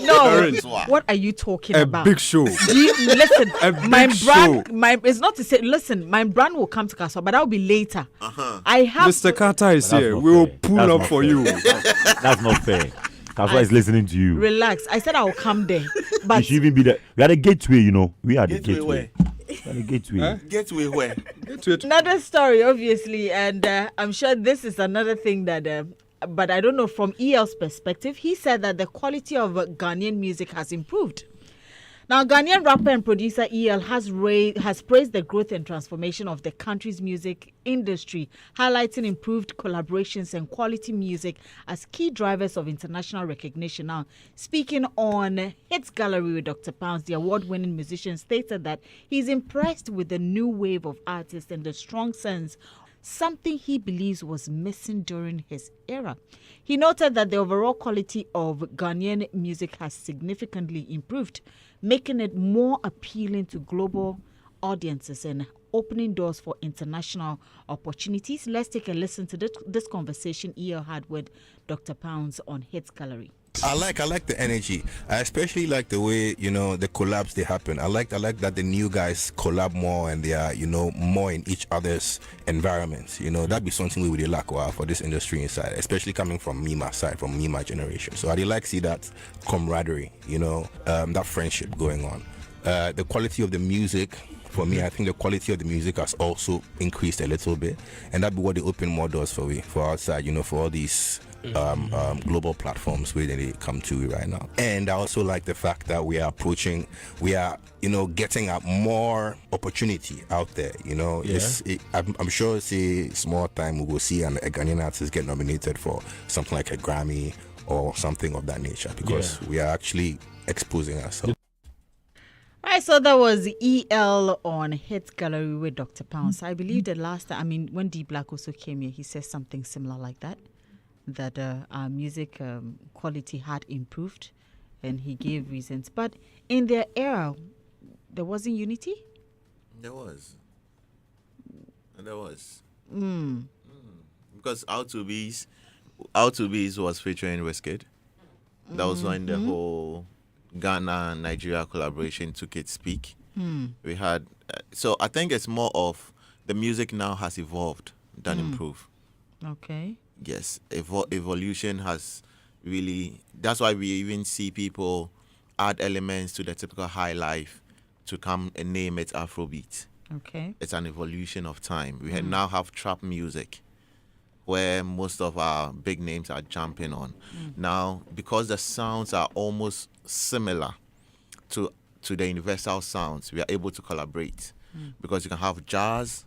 No. Doreen. What are you talking A about? big show. Listen, A my big brand, show. it's not to say, listen, my brand will come to Castle, but that'll be later. I have Mr. Carter is That's here. not We will fair. pull That's up not for fair. you. That's not fair. That's why he's listening to you. relax. I said I'll come there, You but should even be there. We are the gateway, you know. We are the Gateway gateway. where? We are the gateway. Gateway where? Get it. another story, obviously, and I'm sure this is another thing that, but I don't know from EL's perspective. He said that the quality of Ghanaian music has improved. Now, Ghanaian rapper and producer EL has praised the growth and transformation of the country's music industry, highlighting improved collaborations and quality music as key drivers of international recognition. Now, speaking on Hits Gallery with Dr. Pounds, the award-winning musician stated that he's impressed with the new wave of artists and the strong sense, something he believes was missing during his era. He noted that the overall quality of Ghanaian music has significantly improved, making it more appealing to global audiences and opening doors for international opportunities. Let's take a listen to this conversation EL had with Dr. Pounds on Hits Gallery. I like the energy. I especially like the way, the collabs they happen. I like that the new guys collab more and they are, more in each other's environments. That'd be something we would lack for this industry inside, especially coming from Mima side, from Mima generation. So I'd like to see that camaraderie, that friendship going on. The quality of the music, for me, I think the quality of the music has also increased a little bit, and that'd be what they open more doors for outside, for all these global platforms where they come to right now. And I also like the fact that we are getting a more opportunity out there. I'm sure it's a small time we will see a Ghanaian artist get nominated for something like a Grammy or something of that nature, because we are actually exposing ourselves. All right, so that was EL on Hits Gallery with Dr. Pounds. I believe the last time, when D Black also came here, he said something similar like that our music quality had improved, and he gave reasons. But in their era, there wasn't unity? There was. Because Out to Bees was featuring Wizkid. That was when the whole Ghana Nigeria collaboration took its peak. We had so I think it's more of the music now has evolved than improved. Okay. Yes, evolution has really. That's why we even see people add elements to the typical high life to come and name it Afrobeat. Okay. It's an evolution of time. We now have trap music, where most of our big names are jumping on. Now, because the sounds are almost similar to the universal sounds, we are able to collaborate. Because you can have jazz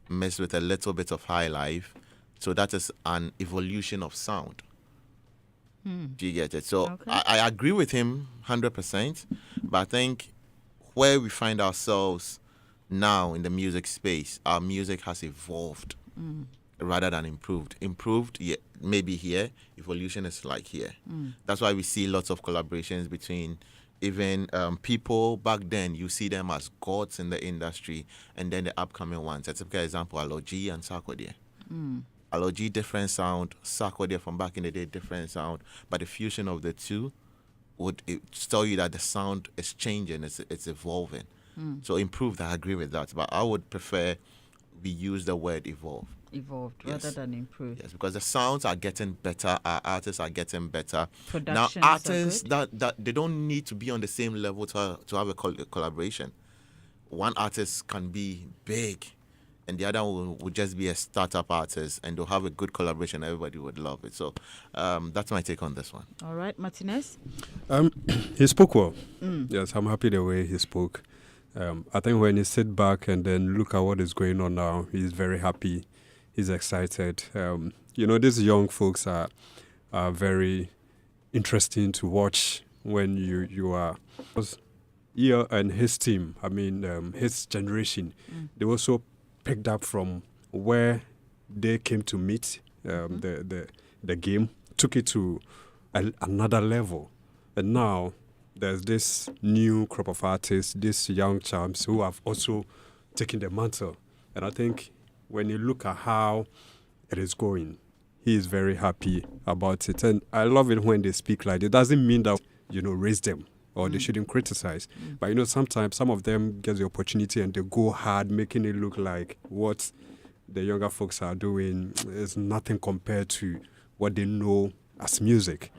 mixed with a little bit of high life. So that is an evolution of sound. Do you get it? So Okay. I agree with him 100%, but I think where we find ourselves now in the music space, our music has evolved rather than improved. Improved, yeah, maybe here. Evolution is like here. That's why we see lots of collaborations between even people back then. You see them as gods in the industry, and then the upcoming ones. A typical example, Aloji and Sarkodie. Alogy, different sound. Sarkodie from back in the day, different sound. But the fusion of the two would tell you that the sound is changing, it's evolving. So improved, I agree with that. But I would prefer we use the word evolve. Evolved Yes. rather than improved. Yes, because the sounds are getting better, our artists are getting better. Productions Now, are artists good. that they don't need to be on the same level to have a collaboration. One artist can be big, and the other one would just be a startup artist, and they'll have a good collaboration. Everybody would love it. So that's my take on this one. All right, Martinez. He spoke well. Yes, I'm happy the way he spoke. I think when he sit back and then look at what is going on now, he's very happy. He's excited. These young folks are very interesting to watch when you are. Here and his team, his generation, they also picked up from where they came to meet the game, took it to another level. And now there's this new crop of artists, these young champs who have also taken the mantle. And I think when you look at how it is going, he is very happy about it. And I love it when they speak like that. It doesn't mean that, raise them or they shouldn't criticize. But, sometimes some of them get the opportunity and they go hard, making it look like what the younger folks are doing is nothing compared to what they know as music,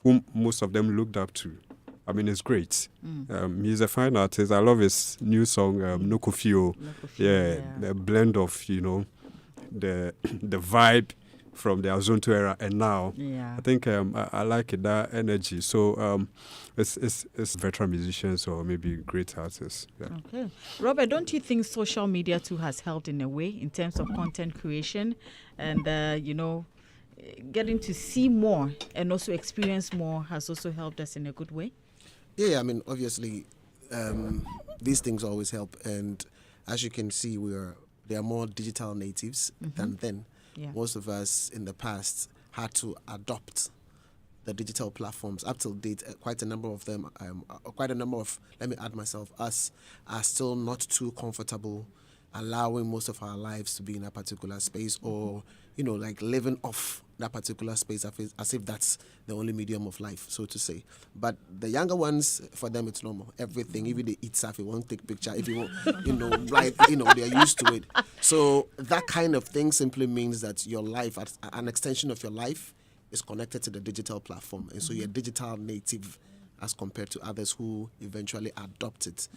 whom most of them looked up to. It's great. He's a fine artist. I love his new song, Nokofio. Yeah, the blend of, the vibe from the Azonto era and now. Yeah. I think I like it, that energy. So it's veteran musicians or maybe great artists. Yeah. Okay. Robert, don't you think social media too has helped in a way in terms of content creation and, getting to see more and also experience more has also helped us in a good way? Yeah, obviously, these things always help. And as you can see, they are more digital natives than then. Yeah. Most of us in the past had to adopt the digital platforms. Up till date, quite a number of them, let me add myself, us, are still not too comfortable allowing most of our lives to be in a particular space or, living off that particular space as if that's the only medium of life, so to say. But the younger ones, for them, it's normal. Everything, even they eat stuff, you won't take picture. If you want, they're used to it. So that kind of thing simply means that your life, an extension of your life, is connected to the digital platform. And so you're a digital native as compared to others who eventually adopt it,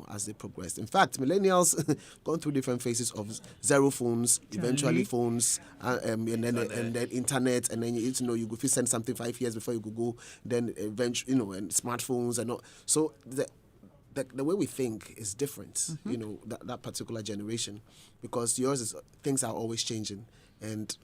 as they progress. In fact, millennials gone through different phases of zero phones, eventually phones, and then internet, and then you go send something 5 years before you could go, then eventually, and smartphones and all. So the way we think is different, that particular generation, because yours is things are always changing, and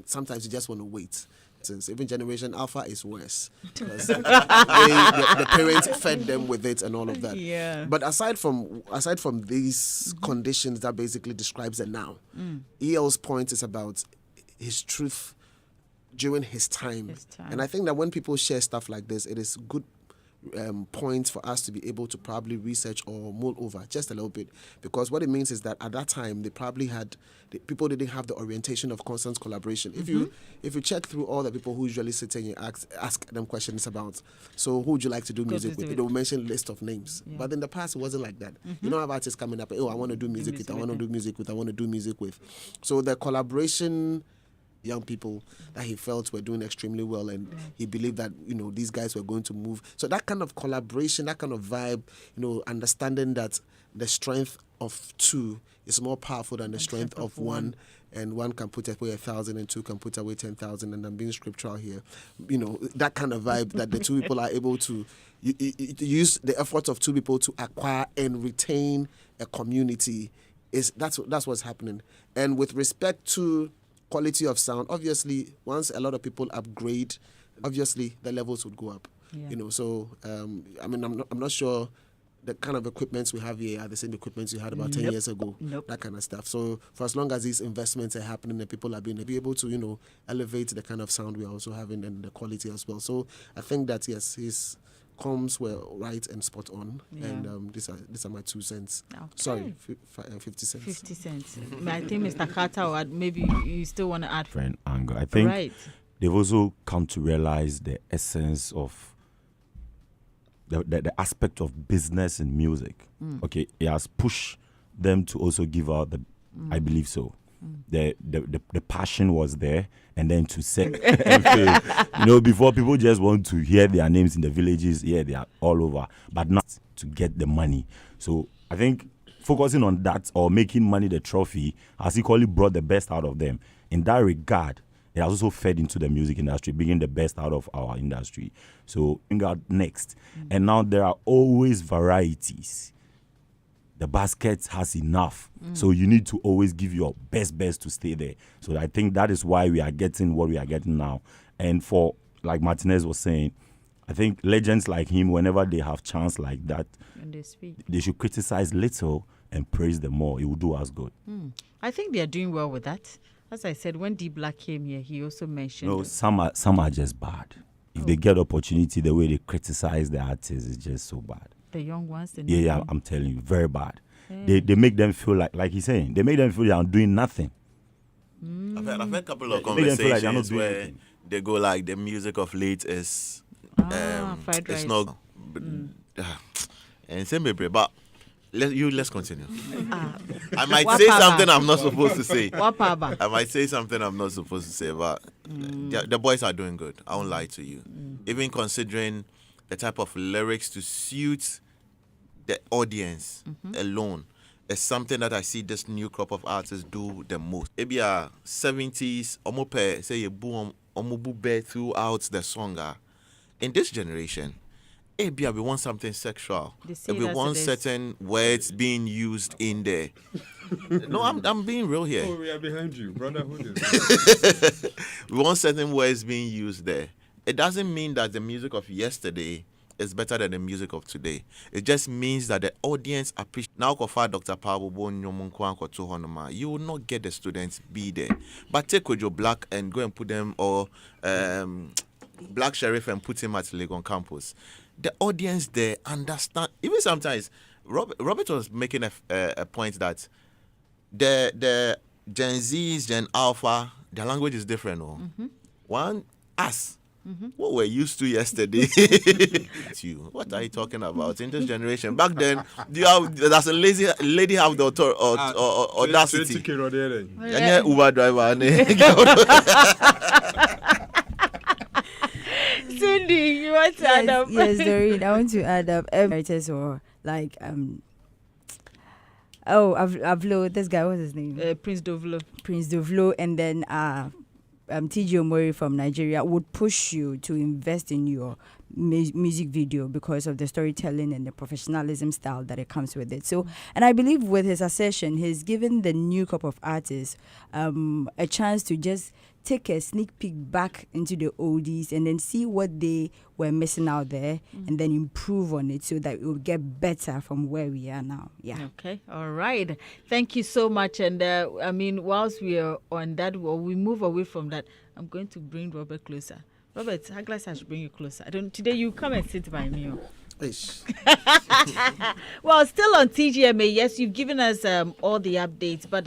sometimes you just want to wait. Since even Generation Alpha is worse because the parents fed them with it and all of that. Yeah. But aside from these conditions that basically describes it now, EL's point is about his truth during his time. And I think that when people share stuff like this, it is good points for us to be able to probably research or mull over just a little bit, because what it means is that at that time they probably people didn't have the orientation of constant collaboration. If you check through all the people who usually sit and you ask them questions about, so who would you like to do music with, they will mention a list of names. But in the past it wasn't like that. You don't have artists coming up, I want to do music with, I want to do music with, I want to do music with. So the collaboration, young people that he felt were doing extremely well, and he believed that these guys were going to move. So that kind of collaboration, that kind of vibe, understanding that the strength of two is more powerful than the strength of one, and one can put away 1,000 and two can put away 10,000, and I'm being scriptural here. That kind of vibe that the two people are able to use the efforts of two people to acquire and retain a community. That's what's happening. And with respect to quality of sound, obviously, once a lot of people upgrade, obviously the levels would go up. Yeah. So I'm not sure the kind of equipments we have here are the same equipments you had about 10 years ago. That kind of stuff. So for as long as these investments are happening and people are being able to elevate the kind of sound we are also having and the quality as well. So I think that yes, he's comms were right and spot on, and these are my 2 cents. Okay. Sorry, 50 cents. 50 cents. I think Mr. Carter, or maybe you still want to add. Friend anger. I think Right. they've also come to realize the essence of the aspect of business in music. Okay, it has pushed them to also give out the. I believe so. The passion was there, and then to set, before people just want to hear their names in the villages, they are all over, but not to get the money. So I think focusing on that or making money the trophy has equally brought the best out of them. In that regard, it has also fed into the music industry, bringing the best out of our industry. So bring out next, and now there are always varieties. The basket has enough. So you need to always give your best to stay there. So I think that is why we are getting what we are getting now. And for, like Martinez was saying, I think legends like him, whenever they have chance like that, And they speak. they should criticize little and praise them more. It will do us good. I think they are doing well with that. As I said, when D Black came here, he also mentioned. No, some are just bad. If they get opportunity, the way they criticize the artists is just so bad. The young ones. The Yeah, new I'm telling you, very bad. They make them feel like he's saying, they make them feel they are doing nothing. I've had a couple of They make them feel like they're not conversations doing where anything. they go like the music of late is fried rice. it's not and same baby, but let's continue. I might say Wapaba. something I'm not supposed to say. Wapaba. I might say something I'm not supposed to say, but the boys are doing good. I won't lie to you. Even considering the type of lyrics to suit the audience alone is something that I see this new crop of artists do the most. Maybe 70s, omope say omobu throughout the song. In this generation, maybe we want something sexual. They say We it as want it is. certain words being used in there. No, I'm being real here. Oh, we are behind you. Brotherhood is. We want certain words being used there. It doesn't mean that the music of yesterday is better than the music of today. It just means that the audience appreciates. Now, Dr. Pablo, you will not get the students be there. But take Kojo Black and go and put them, or Black Sheriff and put him at Legon campus. The audience there understand. Even sometimes, Robert was making a point that the Gen Zs, Gen Alpha, their language is different. One, us. What we're used to yesterday. What are you talking about in this generation? Back then, does a lady have the audacity? 20K right there. And yeah, Uber driver. Cindy, you want to add up? Yes, Doreen, I want to add up. Writers or like Avlo, this guy, what's his name? Prince Dovlo, and then TG Omori from Nigeria would push you to invest in your music video because of the storytelling and the professionalism style that it comes with it. So, and I believe with his assertion, he's given the new crop of artists a chance to just take a sneak peek back into the oldies and then see what they were missing out there and then improve on it so that it will get better from where we are now. Yeah. Okay. All right. Thank you so much. And whilst we are on that, we move away from that, I'm going to bring Robert closer. Robert, I guess I should bring you closer. Today you come and sit by me. Well, still on TGMA, yes, you've given us all the updates, but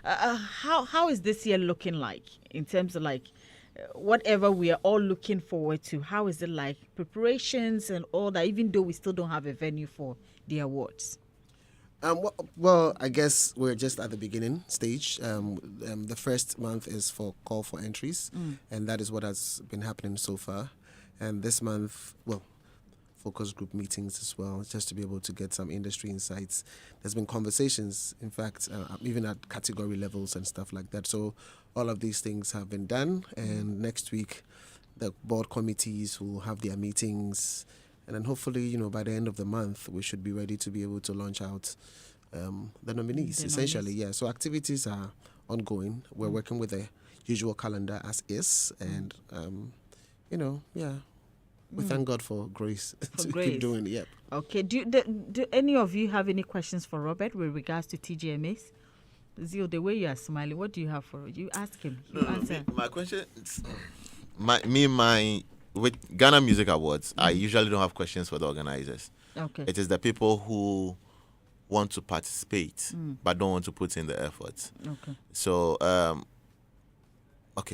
how is this year looking like in terms of whatever we are all looking forward to? How is it like preparations and all that, even though we still don't have a venue for the awards? Well, I guess we're just at the beginning stage. The first month is for call for entries, and that is what has been happening so far. And this month, focus group meetings as well, just to be able to get some industry insights. There's been conversations, in fact, even at category levels and stuff like that. So all of these things have been done, and next week the board committees will have their meetings, and then hopefully, by the end of the month, we should be ready to be able to launch out the nominees, essentially. Yeah, so activities are ongoing. We're working with the usual calendar as is, and, we thank God for grace to keep doing it. Yep. Okay. Do any of you have any questions for Robert with regards to TGMAs? Zio, the way you are smiling, what do you have for you? Ask him. You answer. My question, with Ghana Music Awards, I usually don't have questions for the organizers. Okay. It is the people who want to participate but don't want to put in the effort. Okay. So,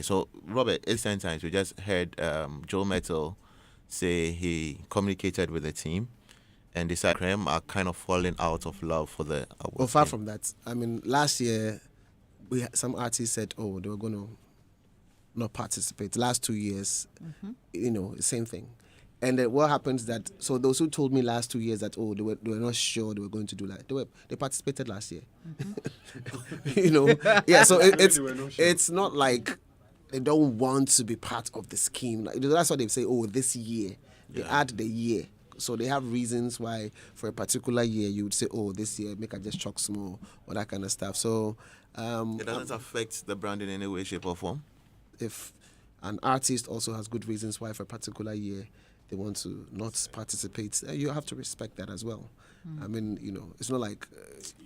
so Robert, it's 10 times. We just heard Joe Metal say he communicated with the team and decided Krem are kind of falling out of love for the award. Well, far from that. I mean, last year, some artists said, they were going to not participate. Last 2 years, the same thing. And then what happens that, so those who told me last 2 years that, they were not sure they were going to do that, they participated last year. Yeah, so it's not like they don't want to be part of the scheme. Like, that's why they say, this year. They add the year. So they have reasons why for a particular year you would say, this year, make I just chalk small or that kind of stuff. So it doesn't affect the brand in any way, shape or form? If an artist also has good reasons why for a particular year they want to not participate, you have to respect that as well. I mean, it's not like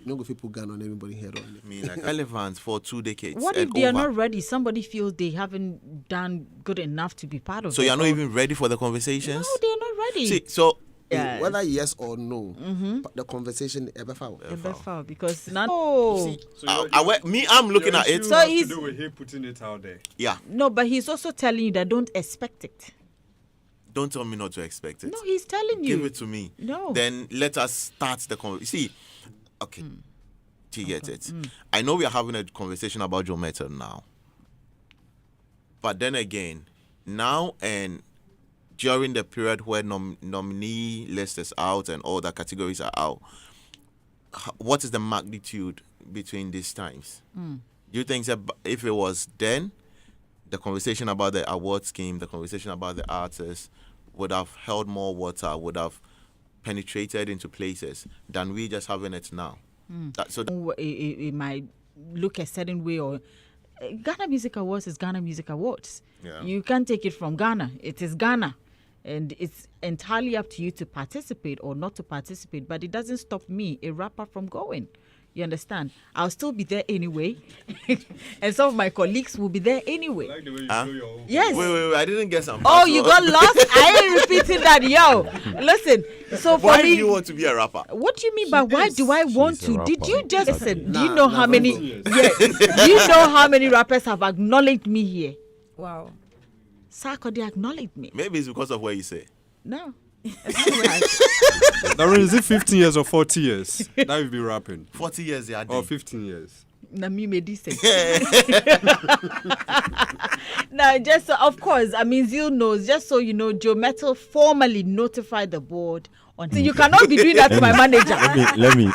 if people gun on everybody head on. I mean, like relevant for 2 decades. What if they are not ready? Somebody feels they haven't done good enough to be part of it. So you're not even ready for the conversations? No, they're not ready. See, so Yes. Whether yes or no, the conversation ever foul. Ever foul because none. See, I'm looking at it. So he's to do with him putting it out there. Yeah. No, but he's also telling you that don't expect it. Don't tell me not to expect it. No, he's telling you. Give it to me. No. Then let us start the conversation. See, okay. Do you get it? I know we are having a conversation about Joe Metal now. But then again, now and during the period where nominee list is out and all the categories are out, what is the magnitude between these times? Do you think that if it was then, the conversation about the award scheme, the conversation about the artists would have held more water, would have penetrated into places than we just having it now? It might look a certain way, or Ghana Music Awards is Ghana Music Awards. Yeah. You can't take it from Ghana. It is Ghana. And it's entirely up to you to participate or not to participate. But it doesn't stop me, a rapper, from going. You understand? I'll still be there anyway. And some of my colleagues will be there anyway. I like the way you show your own. Yes. Wait, I didn't get some. Oh, you got lost? I ain't repeating that, yo. Listen, so for Why me, do you want to be a rapper? what do you mean by why do I want She's a to? Did rapper. you just listen? Do you Nah, know nah, how don't many? do it. Yes. Do you know how many rappers have acknowledged me here? Wow. Sarko, they acknowledged me. Maybe it's because of what you say. No. Darren, is it 15 years or 40 years that you've been rapping? 40 years, yeah. Or 15 years? Na me me decent. Now, just so, of course, I mean, Zil knows, just so you know, Joe Metal formally notified the board on. So you cannot be doing that to my manager. Let me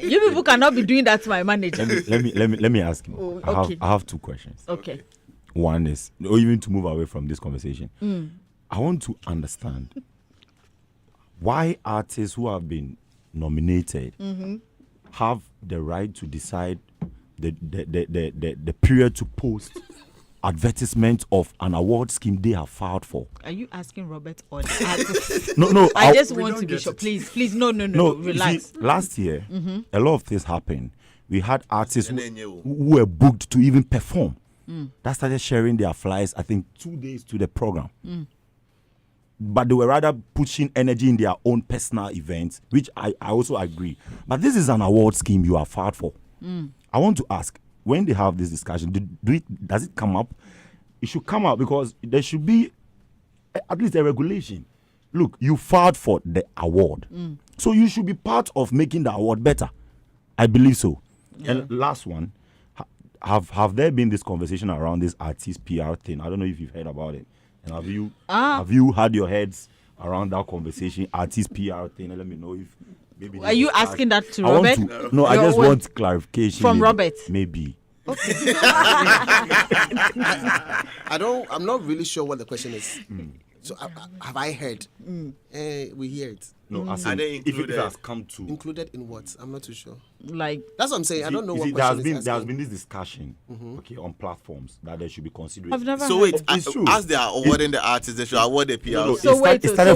You people cannot be doing that to my manager. let me ask him. Oh, okay. I have two questions. Okay. One is, or even to move away from this conversation, I want to understand why artists who have been nominated have the right to decide the period to post advertisement of an award scheme they have filed for. Are you asking Robert or the artist? No. I just We want don't to be get sure. it. Please, no, You relax. see, last year, a lot of things happened. We had artists And then you- who were booked to even perform. That started sharing their flyers, I think, 2 days to the program. But they were rather pushing energy in their own personal events, which I also agree. But this is an award scheme you are filed for. I want to ask, when they have this discussion, does it come up? It should come up because there should be at least a regulation. Look, you filed for the award. So you should be part of making the award better. I believe so. Yeah. And last one, have there been this conversation around this artist PR thing? I don't know if you've heard about it. And have you had your heads around that conversation, artist PR thing? And let me know if maybe. Are you asking that to I want Robert? No, I Your just own- want clarification From maybe. Robert? Maybe. I'm not really sure what the question is. So have I heard? We hear it. No, as Are in, they if it included? has come to. Included in what? I'm not too sure. Like, That's what I'm saying. I don't know what there question has been is there has asking. been this discussion, okay, on platforms that they should be considering. I've never So heard. wait, It's true. as they are awarding the artists, they should award the PR. No, So wait, it started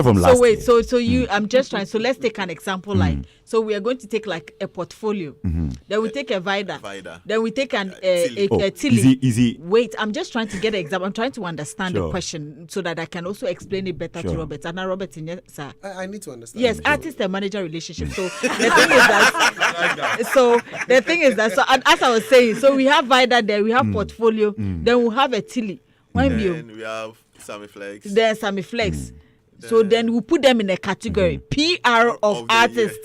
from last year. So you, I'm just trying. So let's take an example. Like, so we are going to take like a portfolio. Then we take a Vida. Then we take an a Tilly. Easy. Wait, I'm just trying to get an example. I'm trying to understand the Sure. question so that I can also explain it better to Sure. Robert. And now Robert, sir. I need to understand. Yes, artist and manager relationship. So the thing is that. So the thing is that. So and as I was saying, so we have Vida there, we have portfolio, then we have a Tilly. When you And we have Sammy Flex. then Sammy Flex. So then we put them in a category PR of Of the artists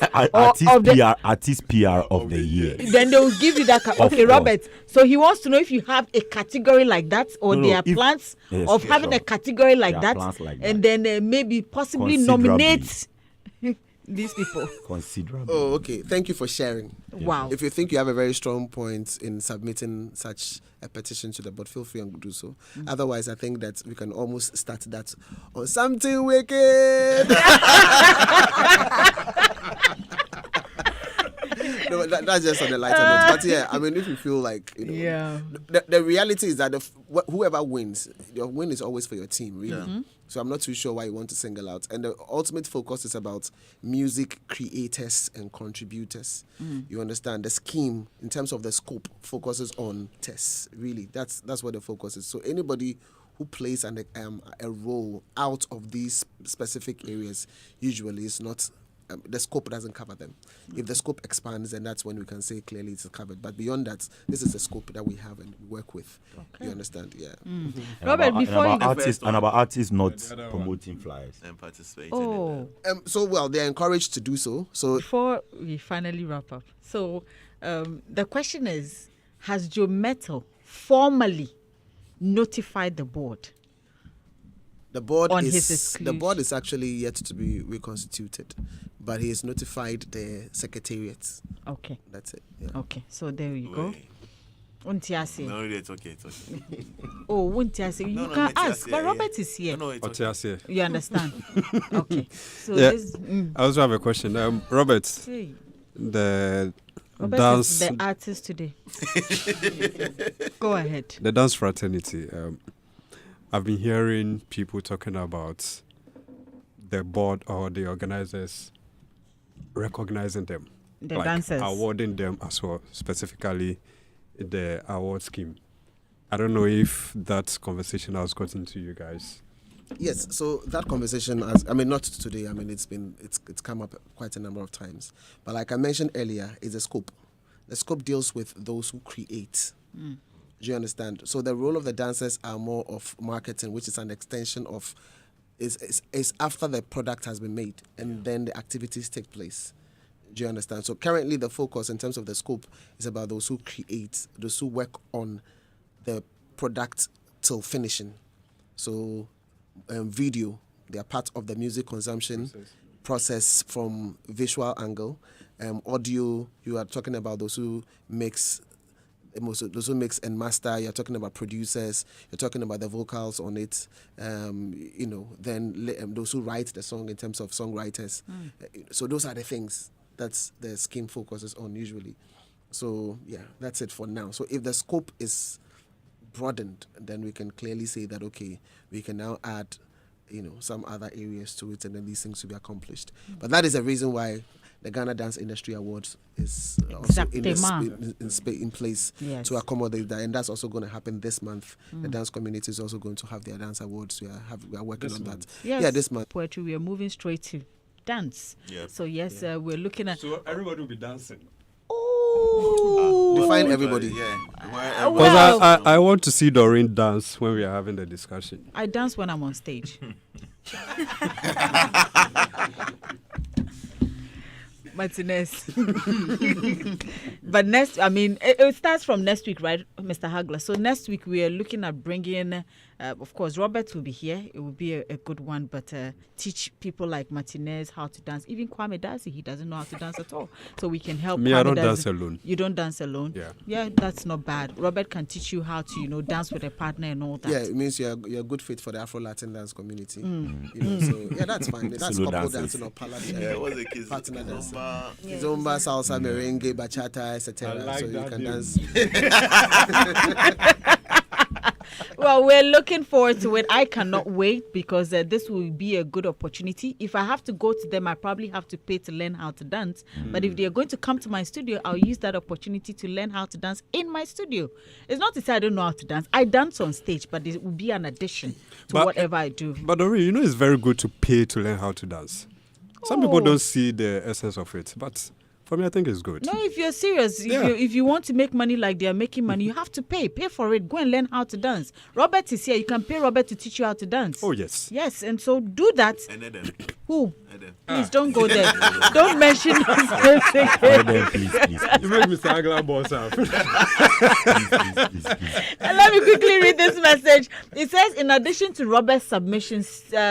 Artist PR of the year. Then they will give you that. Okay, course. Robert. So he wants to know if you have a category like that, or No, there are if- plans Yes, of yes, having sure. a category like There are that, plans like and that. then maybe possibly Considerably. nominate these people. Considerable. Oh, okay. Thank you for sharing. Wow. If you think you have a very strong point in submitting such a petition to the board, feel free and do so. Otherwise, I think that we can almost start that on something wicked. No, that's just on the lighter note. But yeah, I mean, if you feel like, you know, Yeah. the reality is that whoever wins, your win is always for your team, really. So I'm not too sure why you want to single out. And the ultimate focus is about music creators and contributors. You understand? The scheme, in terms of the scope, focuses on tests. Really, that's what the focus is. So anybody who plays a role out of these specific areas usually is not. The scope doesn't cover them. If the scope expands, then that's when we can say clearly it's covered. But beyond that, this is the scope that we have and work with. Okay. You understand? Yeah. Robert, before you about artists not promoting flyers. And participating in that. So well, they're encouraged to do so. So before we finally wrap up, so the question is: has Joe Metal formally notified the board? the board On his is the board is actually yet to be reconstituted, but he has notified the secretariat. Okay. That's it. Yeah. Okay. So there you go. Wait. Untiase. No, it's okay. It's okay. Oh, Untiase. You No, can Metiase, ask, but yeah. Robert is here. No, it's okay. Otiase. You understand? Okay. So Yeah. this. I also have a question. Robert, See, the Robert dance, is the artist today. Go ahead. the dance fraternity. I've been hearing people talking about the board or the organizers recognizing them, The like dancers. awarding them as well, specifically the award scheme. I don't know if that conversation has gotten to you guys. Yes, so that conversation not today, it's come up quite a number of times. But like I mentioned earlier, is the scope. The scope deals with those who create. Do you understand? So the role of the dancers are more of marketing, which is an extension of is after the product has been made and then the activities take place. Do you understand? So currently the focus in terms of the scope is about those who create, those who work on the product till finishing. So video, they are part of the music consumption process from visual angle. Audio, you are talking about those who mix and master. You're talking about producers. You're talking about the vocals on it. Then those who write the song in terms of songwriters. So those are the things that's the scheme focuses on usually. So yeah, that's it for now. So if the scope is broadened, then we can clearly say that okay, we can now add, some other areas to it, and then these things will be accomplished. But that is the reason why the Ghana Dance Industry Awards is also in place Yes. to accommodate that, and that's also going to happen this month. The dance community is also going to have their dance awards. We are working This on month. that. Yes. Yeah, this month. Poetry. We are moving straight to dance. Yep. So yes, we're looking at. So everybody will be dancing. Oh. Define everybody. Yeah. Well, Because I want to see Doreen dance when we are having the discussion. I dance when I'm on stage. Martinez. But it starts from next week, right, Mr. Hagler? So next week we are looking at bringing Of course, Robert will be here. It will be a good one, but teach people like Martinez how to dance. Even Kwame Dazi, he doesn't know how to dance at all. So we can help. Me, Kwame I don't Dazi. dance alone. You don't dance alone? Yeah. Yeah, that's not bad. Robert can teach you how to, dance with a partner and all that. Yeah, it means you're a good fit for the Afro-Latin dance community. So, yeah, that's fine. That's Solo couple dances. dancing or pala. Yeah, what's the case? Partner dancing. Zumba. Zumba, salsa, merengue, bachata, etc. I like So you that can name. dance. Well, we're looking forward to it. I cannot wait because this will be a good opportunity. If I have to go to them, I probably have to pay to learn how to dance. But if they're going to come to my studio, I'll use that opportunity to learn how to dance in my studio. It's not to say I don't know how to dance. I dance on stage, but it will be an addition to But- whatever I do. But Ori, it's very good to pay to learn how to dance. Some people Oh. don't see the essence of it, but for me, I think it's good. No, if you're serious, Yeah. if you want to make money like they're making money, you have to pay. Pay for it. Go and learn how to dance. Robert is here. You can pay Robert to teach you how to dance. Oh, yes. Yes, and so do that. And then, Who? and then. Please don't go there. Don't mention us names Well, again. then, please. You make Mr. Agradaa boss up. And let me quickly read this message. It says, in addition to Robert's submissions,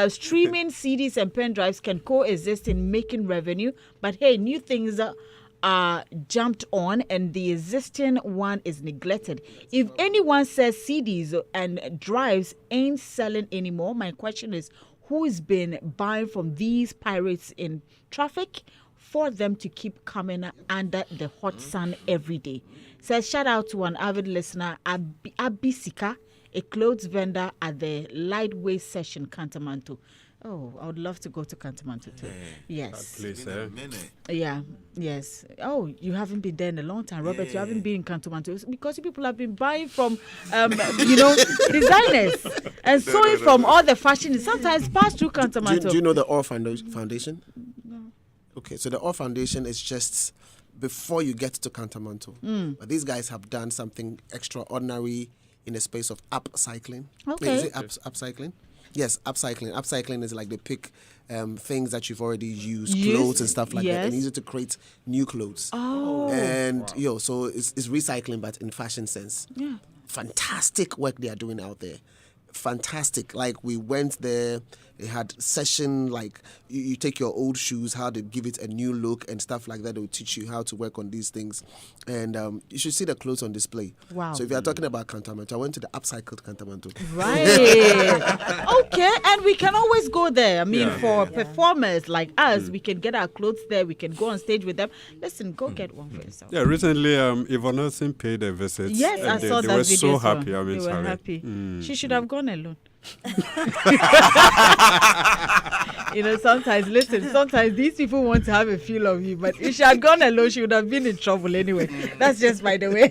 streaming CDs and pen drives can coexist in making revenue. But hey, new things are jumped on and the existing one is neglected. If anyone says CDs and drives ain't selling anymore, my question is, who's been buying from these pirates in traffic for them to keep coming under the hot sun every day? Says, shout out to an avid listener, Abisika, a clothes vendor at the Lightweight Session, Cantamanto. Oh, I would love to go to Cantamanto too. Yes. Please, Been a minute. Yeah, yes. Oh, you haven't been there in a long time, Robert. You haven't been in Cantonment because you people have been buying from, designers and sewing from all the fashion. Sometimes pass through Cantonment. Do you know the OR Foundation? No. Okay, so the OR Foundation is just before you get to Cantamanto. But these guys have done something extraordinary in the space of upcycling. Okay. Is it upcycling? Yes, upcycling. Upcycling is like they pick things that you've already used, clothes and stuff like that, and use it to create new clothes. Oh. And so it's recycling, but in fashion sense. Yeah. Fantastic work they are doing out there. Fantastic. Like we went there, they had session, like you take your old shoes, how to give it a new look and stuff like that. They will teach you how to work on these things. And you should see the clothes on display. Wow. So if you are talking about Cantamanto, I went to the upcycled Cantamanto. Right. Okay, and we can always go there. I mean, for performers like us, we can get our clothes there. We can go on stage with them. Listen, go get one for yourself. Yeah, recently, Yvonne Nelson paid a visit. Yes, and I saw they that were video. so as well. happy. I mean, they were sorry. happy. She should have gone alone. Sometimes these people want to have a feel of you, but if she had gone alone, she would have been in trouble anyway. That's just by the way.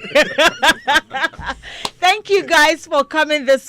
Thank you guys for coming this